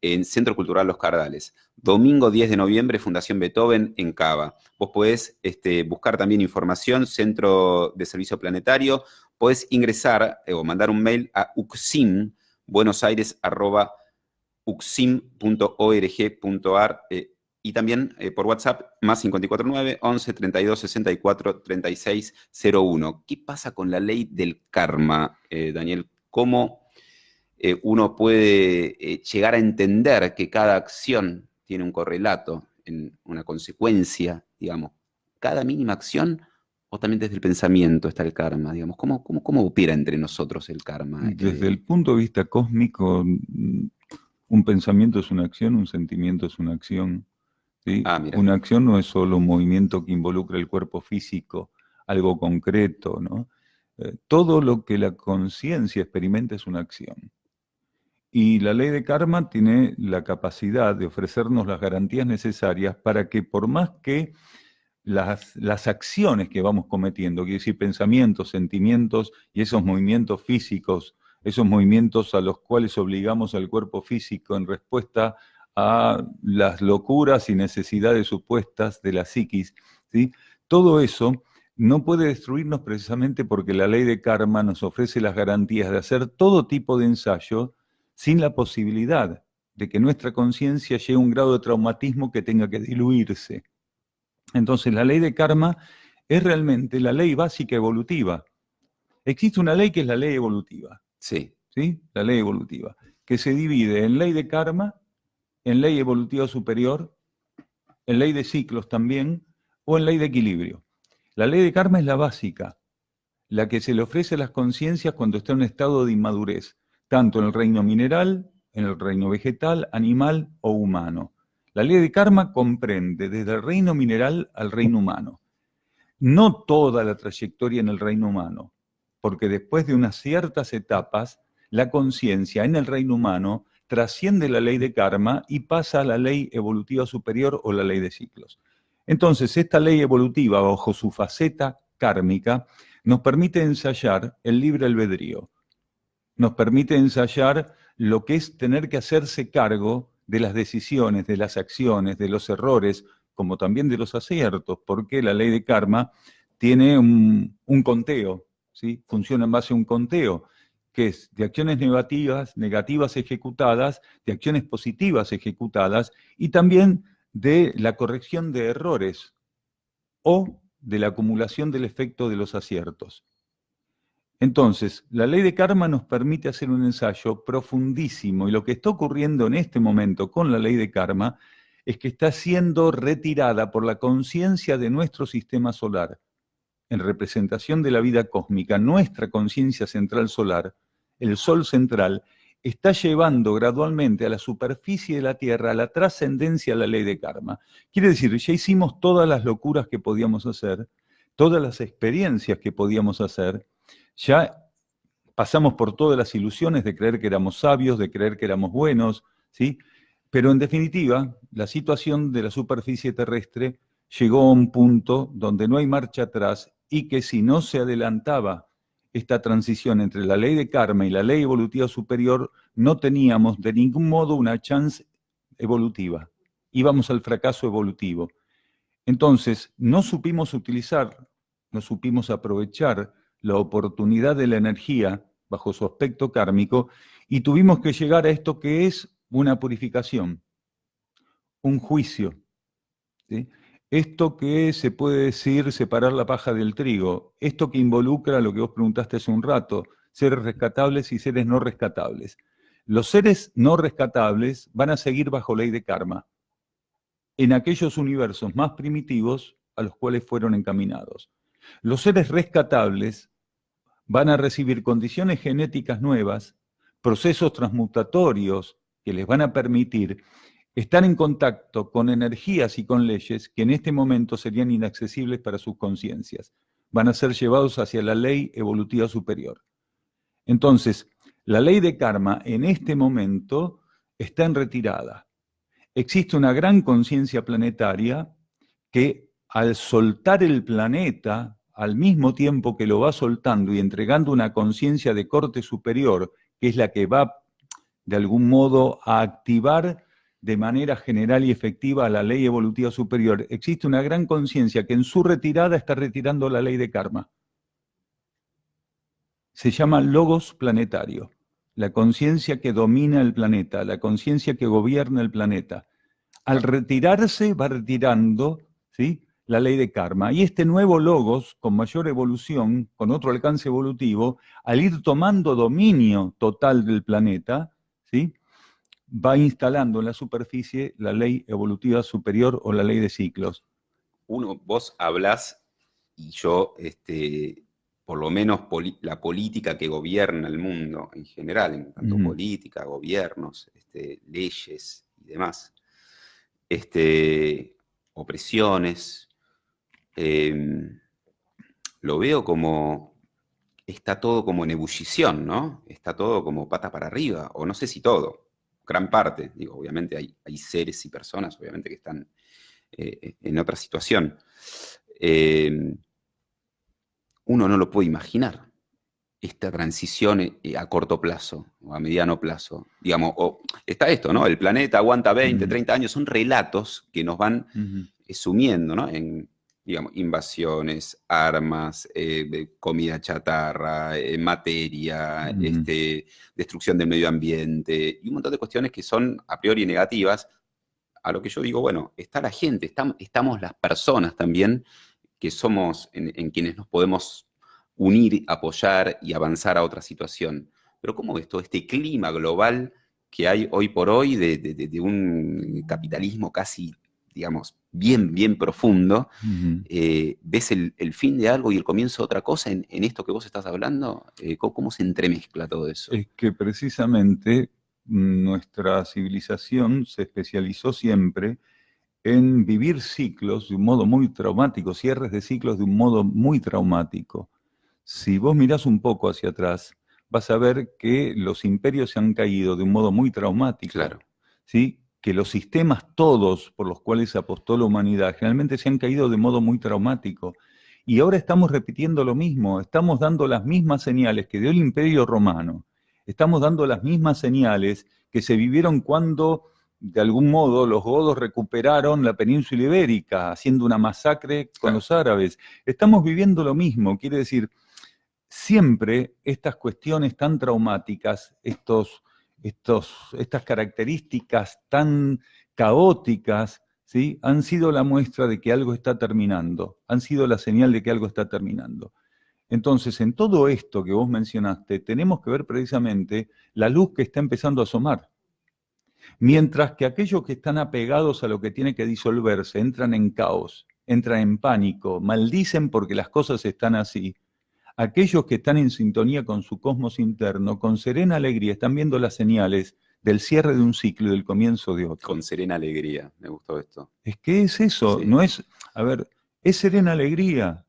en Centro Cultural Los Cardales. Domingo 10 de noviembre, Fundación Beethoven en Cava. Vos podés buscar también información, Centro de Servicio Planetario. Podés ingresar o mandar un mail a ucsim, buenosaires@ucsim.org.ar, y también por WhatsApp, más 549 11 32 64 36 01. ¿Qué pasa con la ley del karma, Daniel? ¿Cómo uno puede llegar a entender que cada acción tiene un correlato, una consecuencia, digamos? Cada mínima acción, o también desde el pensamiento está el karma, digamos. ¿Cómo opera entre nosotros el karma? Desde el punto de vista cósmico, un pensamiento es una acción, un sentimiento es una acción. ¿Sí? Mira. Una acción no es solo un movimiento que involucra el cuerpo físico, algo concreto, ¿no? Todo lo que la conciencia experimenta es una acción. Y la ley de karma tiene la capacidad de ofrecernos las garantías necesarias para que, por más que las acciones que vamos cometiendo, quiere decir pensamientos, sentimientos y esos movimientos físicos, esos movimientos a los cuales obligamos al cuerpo físico en respuesta a las locuras y necesidades supuestas de la psiquis, ¿sí? Todo eso no puede destruirnos precisamente porque la ley de karma nos ofrece las garantías de hacer todo tipo de ensayo sin la posibilidad de que nuestra conciencia llegue a un grado de traumatismo que tenga que diluirse. Entonces, la ley de karma es realmente la ley básica evolutiva. Existe una ley que es la ley evolutiva. Sí. ¿Sí? La ley evolutiva, que se divide en ley de karma, en ley evolutiva superior, en ley de ciclos también, o en ley de equilibrio. La ley de karma es la básica, la que se le ofrece a las conciencias cuando está en un estado de inmadurez, tanto en el reino mineral, en el reino vegetal, animal o humano. La ley de karma comprende desde el reino mineral al reino humano. No toda la trayectoria en el reino humano, porque después de unas ciertas etapas, la conciencia en el reino humano trasciende la ley de karma y pasa a la ley evolutiva superior o la ley de ciclos. Entonces, esta ley evolutiva, bajo su faceta kármica, nos permite ensayar el libre albedrío. Nos permite ensayar lo que es tener que hacerse cargo de las decisiones, de las acciones, de los errores, como también de los aciertos, porque la ley de karma tiene un conteo, ¿sí? Funciona en base a un conteo, que es de acciones negativas ejecutadas, de acciones positivas ejecutadas, y también de la corrección de errores o de la acumulación del efecto de los aciertos. Entonces, la ley de karma nos permite hacer un ensayo profundísimo, y lo que está ocurriendo en este momento con la ley de karma es que está siendo retirada por la conciencia de nuestro sistema solar, en representación de la vida cósmica. Nuestra conciencia central solar, el Sol central, está llevando gradualmente a la superficie de la Tierra la trascendencia de la ley de karma. Quiere decir, ya hicimos todas las locuras que podíamos hacer, todas las experiencias que podíamos hacer, ya pasamos por todas las ilusiones de creer que éramos sabios, de creer que éramos buenos, ¿sí? Pero en definitiva, la situación de la superficie terrestre llegó a un punto donde no hay marcha atrás, y que si no se adelantaba esta transición entre la ley de karma y la ley evolutiva superior, no teníamos de ningún modo una chance evolutiva. Íbamos al fracaso evolutivo. Entonces, no supimos utilizar, no supimos aprovechar la oportunidad de la energía bajo su aspecto kármico, y tuvimos que llegar a esto que es una purificación, un juicio, ¿sí? Esto que se puede decir separar la paja del trigo, esto que involucra lo que vos preguntaste hace un rato, seres rescatables y seres no rescatables. Los seres no rescatables van a seguir bajo ley de karma en aquellos universos más primitivos a los cuales fueron encaminados. Los seres rescatables van a recibir condiciones genéticas nuevas, procesos transmutatorios que les van a permitir estar en contacto con energías y con leyes que en este momento serían inaccesibles para sus conciencias. Van a ser llevados hacia la ley evolutiva superior. Entonces, la ley de karma en este momento está en retirada. Existe una gran conciencia planetaria que, al soltar el planeta, al mismo tiempo que lo va soltando y entregando una conciencia de corte superior, que es la que va de algún modo a activar de manera general y efectiva la ley evolutiva superior. Existe una gran conciencia que en su retirada está retirando la ley de karma. Se llama logos planetario, la conciencia que domina el planeta, la conciencia que gobierna el planeta. Al retirarse, va retirando, ¿sí?, la ley de karma. Y este nuevo logos, con mayor evolución, con otro alcance evolutivo, al ir tomando dominio total del planeta, ¿sí?, va instalando en la superficie la ley evolutiva superior o la ley de ciclos. Vos hablás, y yo, por lo menos la política que gobierna el mundo en general, en tanto política, gobiernos, leyes y demás, opresiones, lo veo como, está todo como en ebullición, ¿no? Está todo como pata para arriba, o no sé si todo, gran parte, digo, obviamente hay seres y personas, obviamente, que están en otra situación. Uno no lo puede imaginar, esta transición a corto plazo o a mediano plazo. Digamos, está esto, ¿no? El planeta aguanta 20, 30 años, son relatos que nos van sumiendo, ¿no? En, digamos, invasiones, armas, comida chatarra, materia, destrucción del medio ambiente, y un montón de cuestiones que son a priori negativas. A lo que yo digo, bueno, está la gente, estamos las personas también, que somos en quienes nos podemos unir, apoyar y avanzar a otra situación. Pero ¿cómo ves todo este clima global que hay hoy por hoy de un capitalismo casi, digamos, bien profundo? ¿Ves el fin de algo y el comienzo de otra cosa en esto que vos estás hablando? ¿Cómo se entremezcla todo eso? Es que precisamente nuestra civilización se especializó siempre en vivir ciclos de un modo muy traumático, cierres de ciclos de un modo muy traumático. Si vos mirás un poco hacia atrás, vas a ver que los imperios se han caído de un modo muy traumático. Claro. ¿Sí? Que los sistemas todos por los cuales se apostó la humanidad generalmente se han caído de modo muy traumático. Y ahora estamos repitiendo lo mismo, estamos dando las mismas señales que dio el Imperio Romano, estamos dando las mismas señales que se vivieron cuando, de algún modo, los godos recuperaron la península ibérica, haciendo una masacre con los árabes. Estamos viviendo lo mismo, quiere decir, siempre estas cuestiones tan traumáticas, estas características tan caóticas, ¿sí?, han sido la muestra de que algo está terminando, han sido la señal de que algo está terminando. Entonces, en todo esto que vos mencionaste, tenemos que ver precisamente la luz que está empezando a asomar. Mientras que aquellos que están apegados a lo que tiene que disolverse entran en caos, entran en pánico, maldicen porque las cosas están así. Aquellos que están en sintonía con su cosmos interno, con serena alegría, están viendo las señales del cierre de un ciclo y del comienzo de otro. Con serena alegría, me gustó esto. Es que es eso, Sí. no es, a ver, es serena alegría,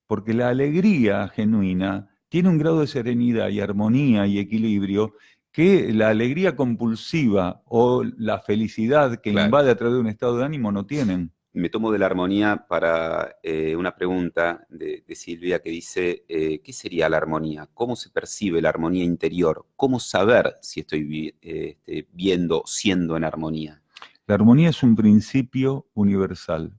porque la alegría genuina tiene un grado de serenidad y armonía y equilibrio que la alegría compulsiva o la felicidad que invade a través de un estado de ánimo no tienen. Me tomo de la armonía para una pregunta de Silvia que dice, ¿qué sería la armonía? ¿Cómo se percibe la armonía interior? ¿Cómo saber si estoy viendo, siendo en armonía? La armonía es un principio universal,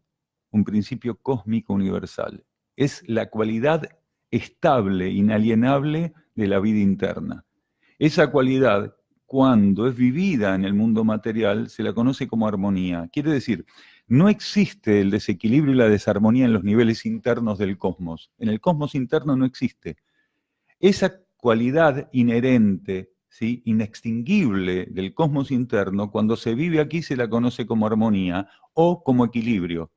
un principio cósmico universal. Es la cualidad estable, inalienable de la vida interna. Esa cualidad, cuando es vivida en el mundo material, se la conoce como armonía. Quiere decir, no existe el desequilibrio y la desarmonía en los niveles internos del cosmos. En el cosmos interno no existe. Esa cualidad inherente, ¿sí?, inextinguible del cosmos interno, cuando se vive aquí se la conoce como armonía o como equilibrio,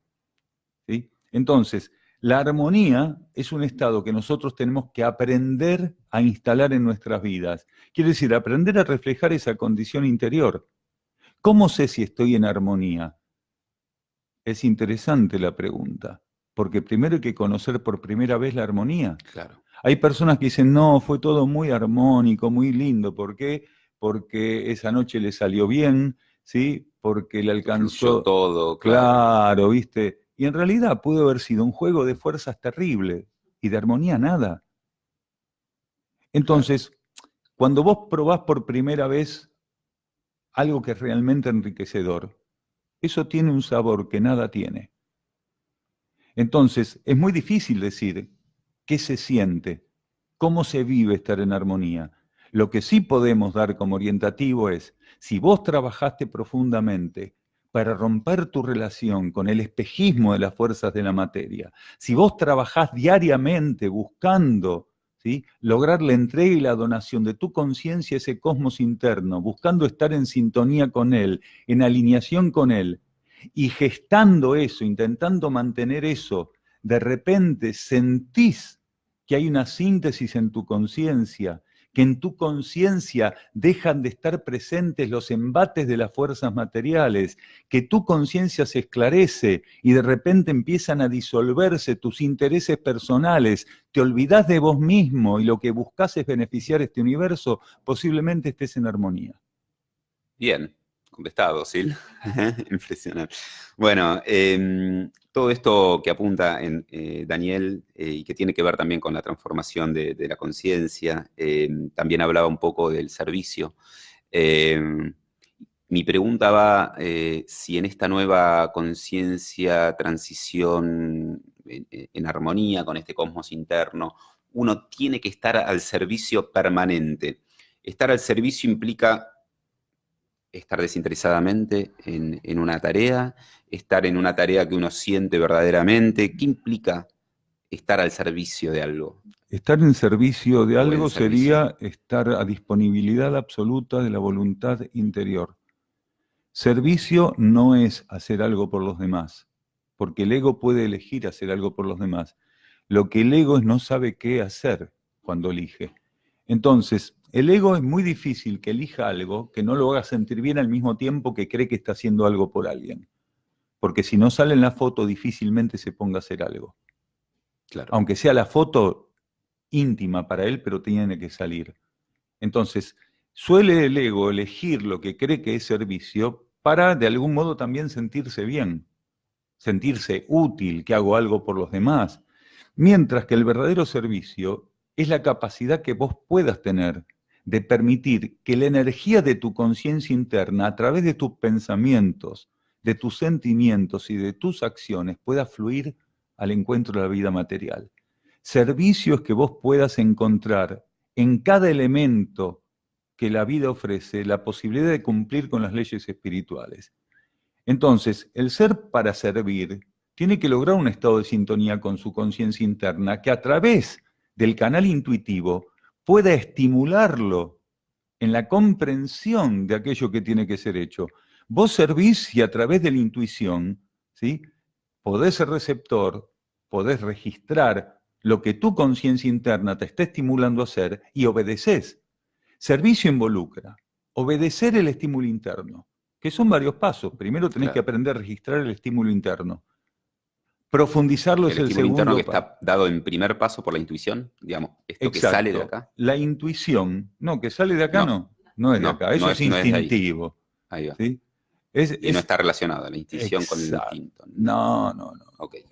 ¿sí? Entonces, la armonía es un estado que nosotros tenemos que aprender a instalar en nuestras vidas. Quiere decir, aprender a reflejar esa condición interior. ¿Cómo sé si estoy en armonía? Es interesante la pregunta, porque primero hay que conocer por primera vez la armonía. Claro. Hay personas que dicen, no, fue todo muy armónico, muy lindo. ¿Por qué? Porque esa noche le salió bien, ¿sí? Porque le alcanzó Fluyó todo, claro, ¿viste? Y en realidad pudo haber sido un juego de fuerzas terrible y de armonía nada. Entonces, cuando vos probás por primera vez algo que es realmente enriquecedor, eso tiene un sabor que nada tiene. Entonces, es muy difícil decir qué se siente, cómo se vive estar en armonía. Lo que sí podemos dar como orientativo es, si vos trabajaste profundamente para romper tu relación con el espejismo de las fuerzas de la materia, si vos trabajás diariamente buscando, ¿sí?, lograr la entrega y la donación de tu conciencia a ese cosmos interno, buscando estar en sintonía con él, en alineación con él, y gestando eso, intentando mantener eso, de repente sentís que hay una síntesis en tu conciencia, que en tu conciencia dejan de estar presentes los embates de las fuerzas materiales, que tu conciencia se esclarece y de repente empiezan a disolverse tus intereses personales, te olvidás de vos mismo y lo que buscás es beneficiar este universo, posiblemente estés en armonía. Bien, contestado, Sil. Impresionante. Bueno, todo esto que apunta en Daniel y que tiene que ver también con la transformación de la conciencia, también hablaba un poco del servicio. Mi pregunta va si en esta nueva conciencia, transición en armonía con este cosmos interno, uno tiene que estar al servicio permanente. Estar al servicio implica estar desinteresadamente en una tarea, estar en una tarea que uno siente verdaderamente. ¿Qué implica estar al servicio de algo? Estar en servicio de O en algo servicio. sería estar a disponibilidad absoluta de la voluntad interior. Servicio no es hacer algo por los demás, porque el ego puede elegir hacer algo por los demás. Lo que el ego es no sabe qué hacer cuando elige. Entonces, el ego es muy difícil que elija algo que no lo haga sentir bien al mismo tiempo que cree que está haciendo algo por alguien. Porque si no sale en la foto, difícilmente se ponga a hacer algo. Claro. Aunque sea la foto íntima para él, pero tiene que salir. Entonces, suele el ego elegir lo que cree que es servicio para de algún modo también sentirse bien, sentirse útil, que hago algo por los demás. Mientras que el verdadero servicio es la capacidad que vos puedas tener de permitir que la energía de tu conciencia interna, a través de tus pensamientos, de tus sentimientos y de tus acciones, pueda fluir al encuentro de la vida material. Servicio es que vos puedas encontrar en cada elemento que la vida ofrece la posibilidad de cumplir con las leyes espirituales. Entonces, el ser para servir tiene que lograr un estado de sintonía con su conciencia interna que a través del canal intuitivo pueda estimularlo en la comprensión de aquello que tiene que ser hecho. Vos servís y a través de la intuición, ¿sí?, podés ser receptor, podés registrar lo que tu conciencia interna te está estimulando a hacer y obedeces. Servicio involucra obedecer el estímulo interno, que son varios pasos. Primero tenés que aprender a registrar el estímulo interno. Profundizarlo es el estímulo interno segundo que está dado en primer paso por la intuición, digamos, esto Exacto. que sale de acá. La intuición, no, que sale de acá no es de acá, eso es instintivo. Ahí va. ¿Sí? No está relacionado la intuición con el instinto. No. Okay.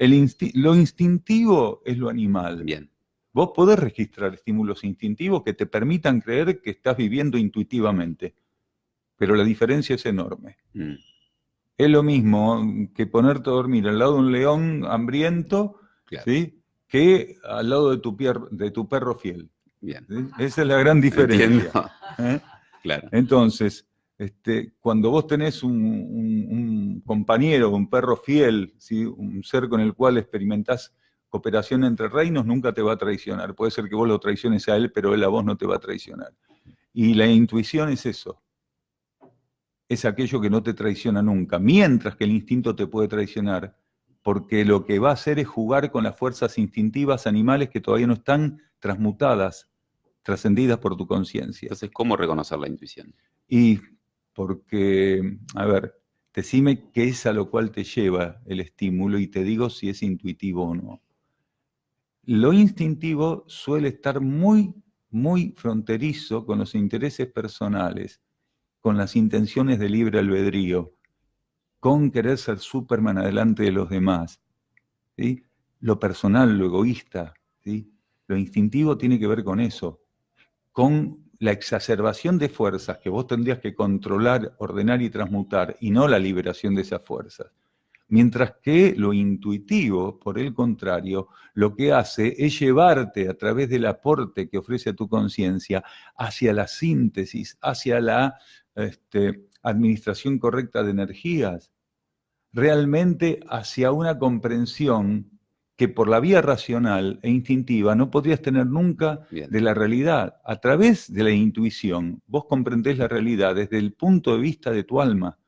Lo instintivo es lo animal. Bien. Vos podés registrar estímulos instintivos que te permitan creer que estás viviendo intuitivamente, pero la diferencia es enorme. Es lo mismo que ponerte a dormir al lado de un león hambriento, claro, ¿sí?, que al lado de tu perro fiel. Bien. ¿Sí? Esa es la gran diferencia. Claro. Entonces, cuando vos tenés un compañero, un perro fiel, ¿sí?, un ser con el cual experimentás cooperación entre reinos, nunca te va a traicionar. Puede ser que vos lo traiciones a él, pero él a vos no te va a traicionar. Y la intuición es eso. Es aquello que no te traiciona nunca, mientras que el instinto te puede traicionar, porque lo que va a hacer es jugar con las fuerzas instintivas animales que todavía no están transmutadas, trascendidas por tu conciencia. Entonces, ¿cómo reconocer la intuición? Y porque, a ver, decime qué es a lo cual te lleva el estímulo y te digo si es intuitivo o no. Lo instintivo suele estar muy, muy fronterizo con los intereses personales, con las intenciones de libre albedrío, con querer ser Superman adelante de los demás, ¿sí? Lo personal, lo egoísta, ¿sí? Lo instintivo tiene que ver con eso, con la exacerbación de fuerzas que vos tendrías que controlar, ordenar y transmutar, y no la liberación de esas fuerzas. Mientras que lo intuitivo, por el contrario, lo que hace es llevarte a través del aporte que ofrece a tu conciencia hacia la síntesis, hacia la administración correcta de energías, realmente hacia una comprensión que por la vía racional e instintiva no podrías tener nunca Bien. de la realidad. A través de la intuición, vos comprendés la realidad desde el punto de vista de tu alma,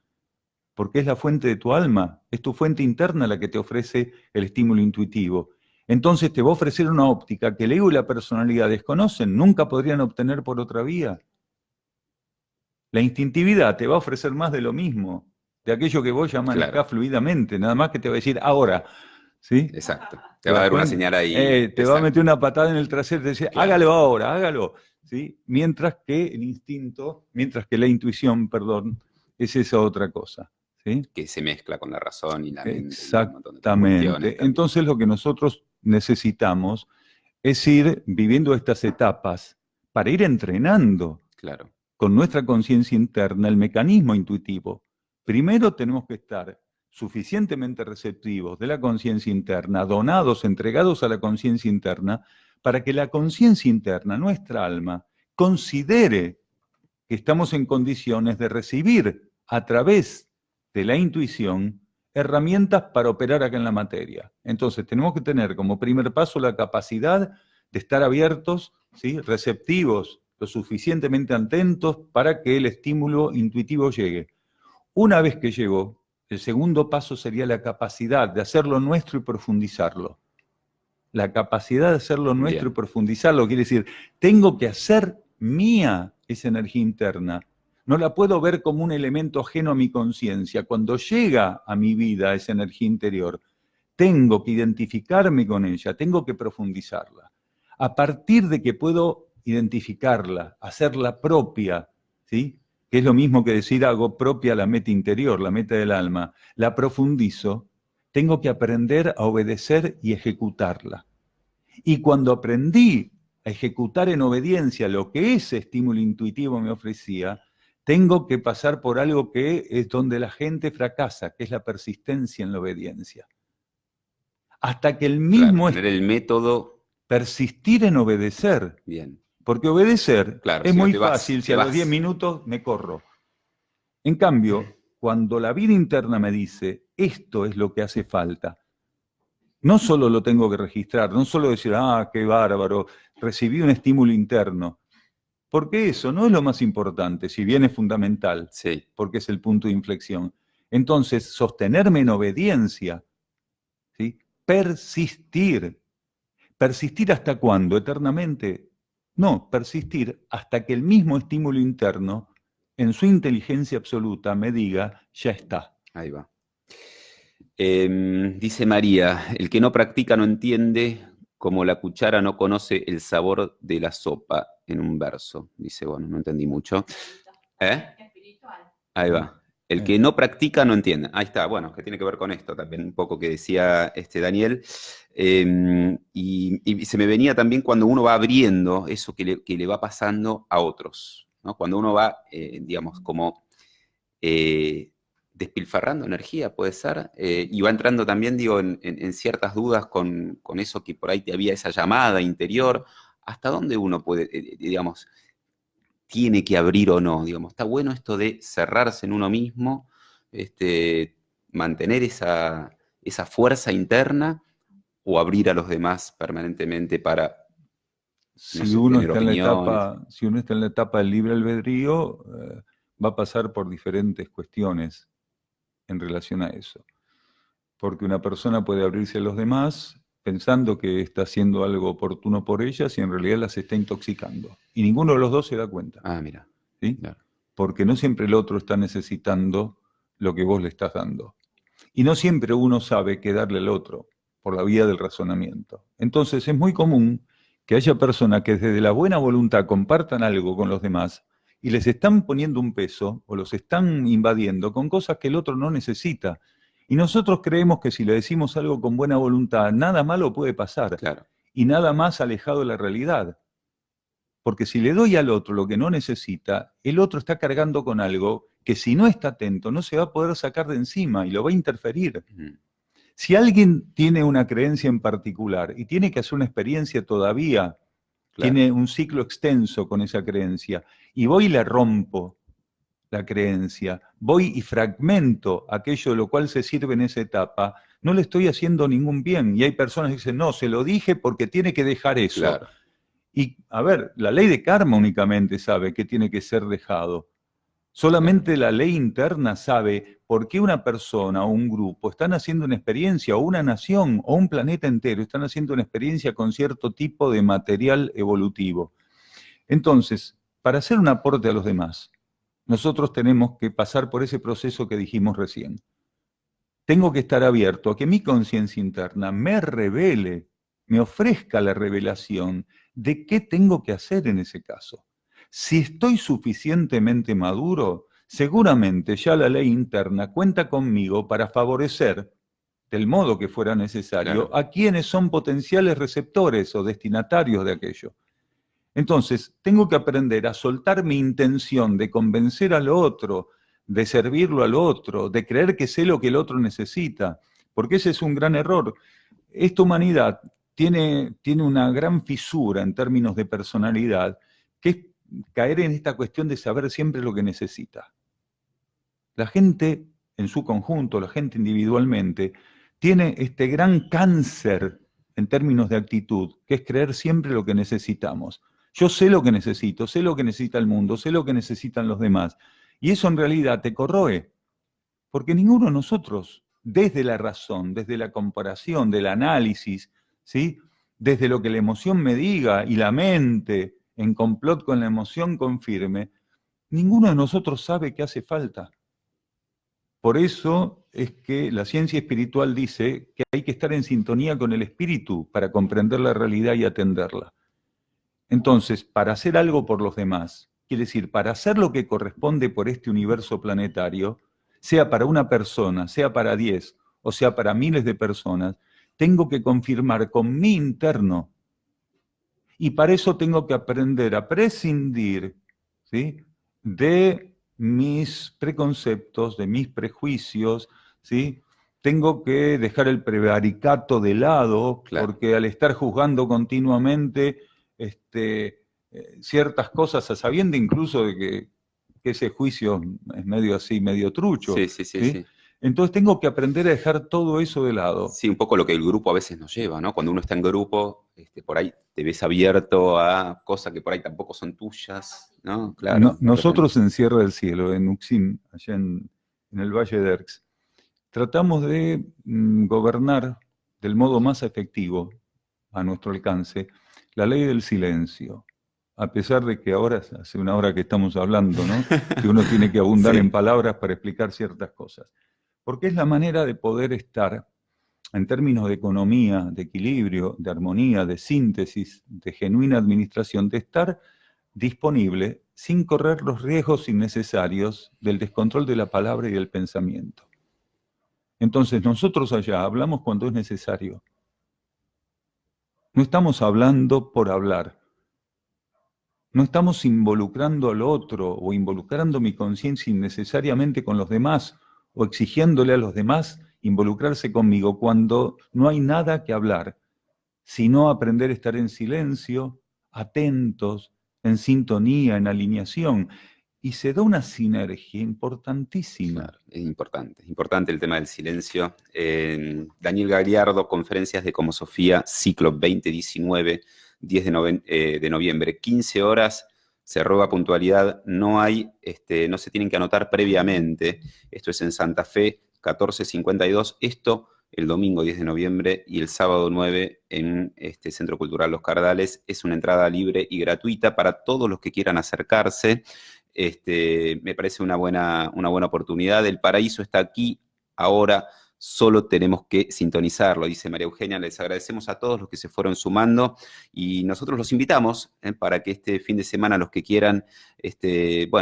porque es la fuente de tu alma, es tu fuente interna la que te ofrece el estímulo intuitivo. Entonces te va a ofrecer una óptica que el ego y la personalidad desconocen, nunca podrían obtener por otra vía. La instintividad te va a ofrecer más de lo mismo, de aquello que vos ya manejás Claro. fluidamente, nada más que te va a decir ahora, ¿sí? Exacto. Te va a dar una señal ahí. Te va a Exacto. meter una patada en el trasero y te dice, Claro. hágalo ahora, hágalo, ¿sí? Mientras que el instinto, mientras que la intuición, perdón, es esa otra cosa, ¿sí? Que se mezcla con la razón y la mente. Exactamente. Entonces lo que nosotros necesitamos es ir viviendo estas etapas para ir entrenando Claro. con nuestra conciencia interna el mecanismo intuitivo. Primero tenemos que estar suficientemente receptivos de la conciencia interna, donados, entregados a la conciencia interna, para que la conciencia interna, nuestra alma, considere que estamos en condiciones de recibir a través de la intuición herramientas para operar acá en la materia. Entonces tenemos que tener como primer paso la capacidad de estar abiertos, ¿sí? Receptivos, lo suficientemente atentos para que el estímulo intuitivo llegue. Una vez que llegó, el segundo paso sería la capacidad de hacerlo nuestro y profundizarlo. La capacidad de hacerlo nuestro y profundizarlo quiere decir, tengo que hacer mía esa energía interna. No la puedo ver como un elemento ajeno a mi conciencia. Cuando llega a mi vida esa energía interior, tengo que identificarme con ella, tengo que profundizarla. A partir de que puedo identificarla, hacerla propia, ¿sí? Que es lo mismo que decir hago propia la meta interior, la meta del alma, la profundizo, tengo que aprender a obedecer y ejecutarla. Y cuando aprendí a ejecutar en obediencia lo que ese estímulo intuitivo me ofrecía, tengo que pasar por algo que es donde la gente fracasa, que es la persistencia en la obediencia. Hasta que el mismo... Claro, tener el método... Persistir en obedecer. Bien. Porque obedecer es muy fácil, si a los 10 vas. minutos me corro. En cambio, cuando la vida interna me dice, esto es lo que hace falta, no solo lo tengo que registrar, no solo decir, qué bárbaro, recibí un estímulo interno, porque eso no es lo más importante, si bien es fundamental, sí, porque es el punto de inflexión. Entonces, sostenerme en obediencia, ¿sí? Persistir. ¿Persistir hasta cuándo? ¿Eternamente? No, persistir hasta que el mismo estímulo interno, en su inteligencia absoluta, me diga, ya está. Ahí va. Dice María, el que no practica no entiende, como la cuchara no conoce el sabor de la sopa, en un verso. Dice, bueno, no entendí mucho. Ahí va. El que no practica no entiende. Ahí está, bueno, que tiene que ver con esto también, un poco que decía Daniel. Y se me venía también cuando uno va abriendo eso que le va pasando a otros, ¿no? Cuando uno va, digamos, como despilfarrando energía, puede ser, y va entrando también, digo, en ciertas dudas con eso que por ahí te había esa llamada interior. ¿Hasta dónde uno puede, digamos, tiene que abrir o no? Digamos, está bueno esto de cerrarse en uno mismo, mantener esa fuerza interna, o abrir a los demás permanentemente para, si uno está en la etapa del libre albedrío, va a pasar por diferentes cuestiones en relación a eso. Porque una persona puede abrirse a los demás pensando que está haciendo algo oportuno por ellas y en realidad las está intoxicando. Y ninguno de los dos se da cuenta. Mira. ¿Sí? Claro. Porque no siempre el otro está necesitando lo que vos le estás dando. Y no siempre uno sabe qué darle al otro por la vía del razonamiento. Entonces es muy común que haya personas que desde la buena voluntad compartan algo con los demás y les están poniendo un peso o los están invadiendo con cosas que el otro no necesita. Y nosotros creemos que si le decimos algo con buena voluntad, nada malo puede pasar. Claro. Y nada más alejado de la realidad. Porque si le doy al otro lo que no necesita, el otro está cargando con algo que si no está atento no se va a poder sacar de encima y lo va a interferir. Si alguien tiene una creencia en particular y tiene que hacer una experiencia todavía, tiene un ciclo extenso con esa creencia, y voy y le rompo la creencia, voy y fragmento aquello de lo cual se sirve en esa etapa, no le estoy haciendo ningún bien. Y hay personas que dicen, no, se lo dije porque tiene que dejar eso. Claro. Y, a ver, la ley de karma únicamente sabe que tiene que ser dejado. Solamente la ley interna sabe por qué una persona o un grupo están haciendo una experiencia, o una nación, o un planeta entero, están haciendo una experiencia con cierto tipo de material evolutivo. Entonces, para hacer un aporte a los demás, nosotros tenemos que pasar por ese proceso que dijimos recién. Tengo que estar abierto a que mi conciencia interna me revele, me ofrezca la revelación de qué tengo que hacer en ese caso. Si estoy suficientemente maduro, seguramente ya la ley interna cuenta conmigo para favorecer, del modo que fuera necesario, a quienes son potenciales receptores o destinatarios de aquello. Entonces, tengo que aprender a soltar mi intención de convencer al otro, de servirlo al otro, de creer que sé lo que el otro necesita, porque ese es un gran error. Esta humanidad tiene una gran fisura en términos de personalidad, que es caer en esta cuestión de saber siempre lo que necesita. La gente en su conjunto, la gente individualmente, tiene este gran cáncer en términos de actitud, que es creer siempre lo que necesitamos. Yo sé lo que necesito, sé lo que necesita el mundo, sé lo que necesitan los demás. Y eso en realidad te corroe, porque ninguno de nosotros, desde la razón, desde la comparación, del análisis, ¿sí?, desde lo que la emoción me diga y la mente, en complot con la emoción, confirme, ninguno de nosotros sabe qué hace falta. Por eso es que la ciencia espiritual dice que hay que estar en sintonía con el espíritu para comprender la realidad y atenderla. Entonces, para hacer algo por los demás, quiere decir, para hacer lo que corresponde por este universo planetario, sea para una persona, sea para 10, o sea para miles de personas, tengo que confirmar con mi interno. Y para eso tengo que aprender a prescindir, ¿sí?, de mis preconceptos, de mis prejuicios, ¿sí? Tengo que dejar el prevaricato de lado, porque al estar juzgando continuamente ciertas cosas, a sabiendo incluso de que ese juicio es medio así, medio trucho. Sí. Entonces tengo que aprender a dejar todo eso de lado. Sí, un poco lo que el grupo a veces nos lleva, ¿no? Cuando uno está en grupo, por ahí te ves abierto a cosas que por ahí tampoco son tuyas, ¿no? Claro. Nosotros en Sierra del Cielo, en Uxim, allá en el Valle de Erx, tratamos de gobernar del modo más efectivo a nuestro alcance la ley del silencio. A pesar de que ahora, hace una hora que estamos hablando, ¿no?, que uno tiene que abundar en palabras para explicar ciertas cosas. Porque es la manera de poder estar, en términos de economía, de equilibrio, de armonía, de síntesis, de genuina administración, de estar disponible sin correr los riesgos innecesarios del descontrol de la palabra y del pensamiento. Entonces, nosotros allá hablamos cuando es necesario. No estamos hablando por hablar. No estamos involucrando al otro o involucrando mi conciencia innecesariamente con los demás o exigiéndole a los demás involucrarse conmigo cuando no hay nada que hablar, sino aprender a estar en silencio, atentos, en sintonía, en alineación. Y se da una sinergia importantísima. Claro, es importante el tema del silencio. Daniel Gagliardo, Conferencias de Cosmosofía, ciclo 2019, 10 de noviembre, 15 horas, se roba puntualidad, no se tienen que anotar previamente. Esto es en Santa Fe, 1452. Esto el domingo 10 de noviembre y el sábado 9 en Centro Cultural Los Cardales. Es una entrada libre y gratuita para todos los que quieran acercarse. Me parece una buena oportunidad. El paraíso está aquí, ahora solo tenemos que sintonizarlo, dice María Eugenia. Les agradecemos a todos los que se fueron sumando y nosotros los invitamos para que este fin de semana los que quieran,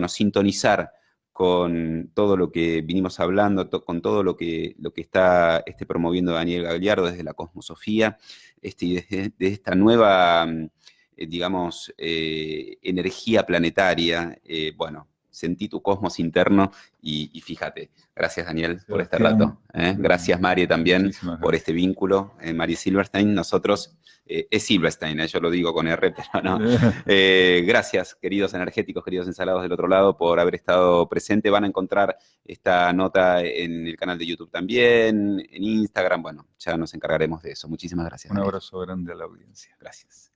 sintonizar con todo lo que vinimos hablando, con todo lo que está promoviendo Daniel Gagliardo desde la Cosmosofía, y desde esta nueva digamos, energía planetaria, bueno, sentí tu cosmos interno y fíjate. Gracias, Daniel, por este rato. Gracias, Mari, también por este vínculo. Mari Silverstein, nosotros, es Silverstein, yo lo digo con R, pero no. Gracias, queridos energéticos, queridos ensalados del otro lado, por haber estado presente. Van a encontrar esta nota en el canal de YouTube también, en Instagram. Bueno, ya nos encargaremos de eso. Muchísimas gracias. Un Daniel. abrazo grande a la audiencia. Gracias.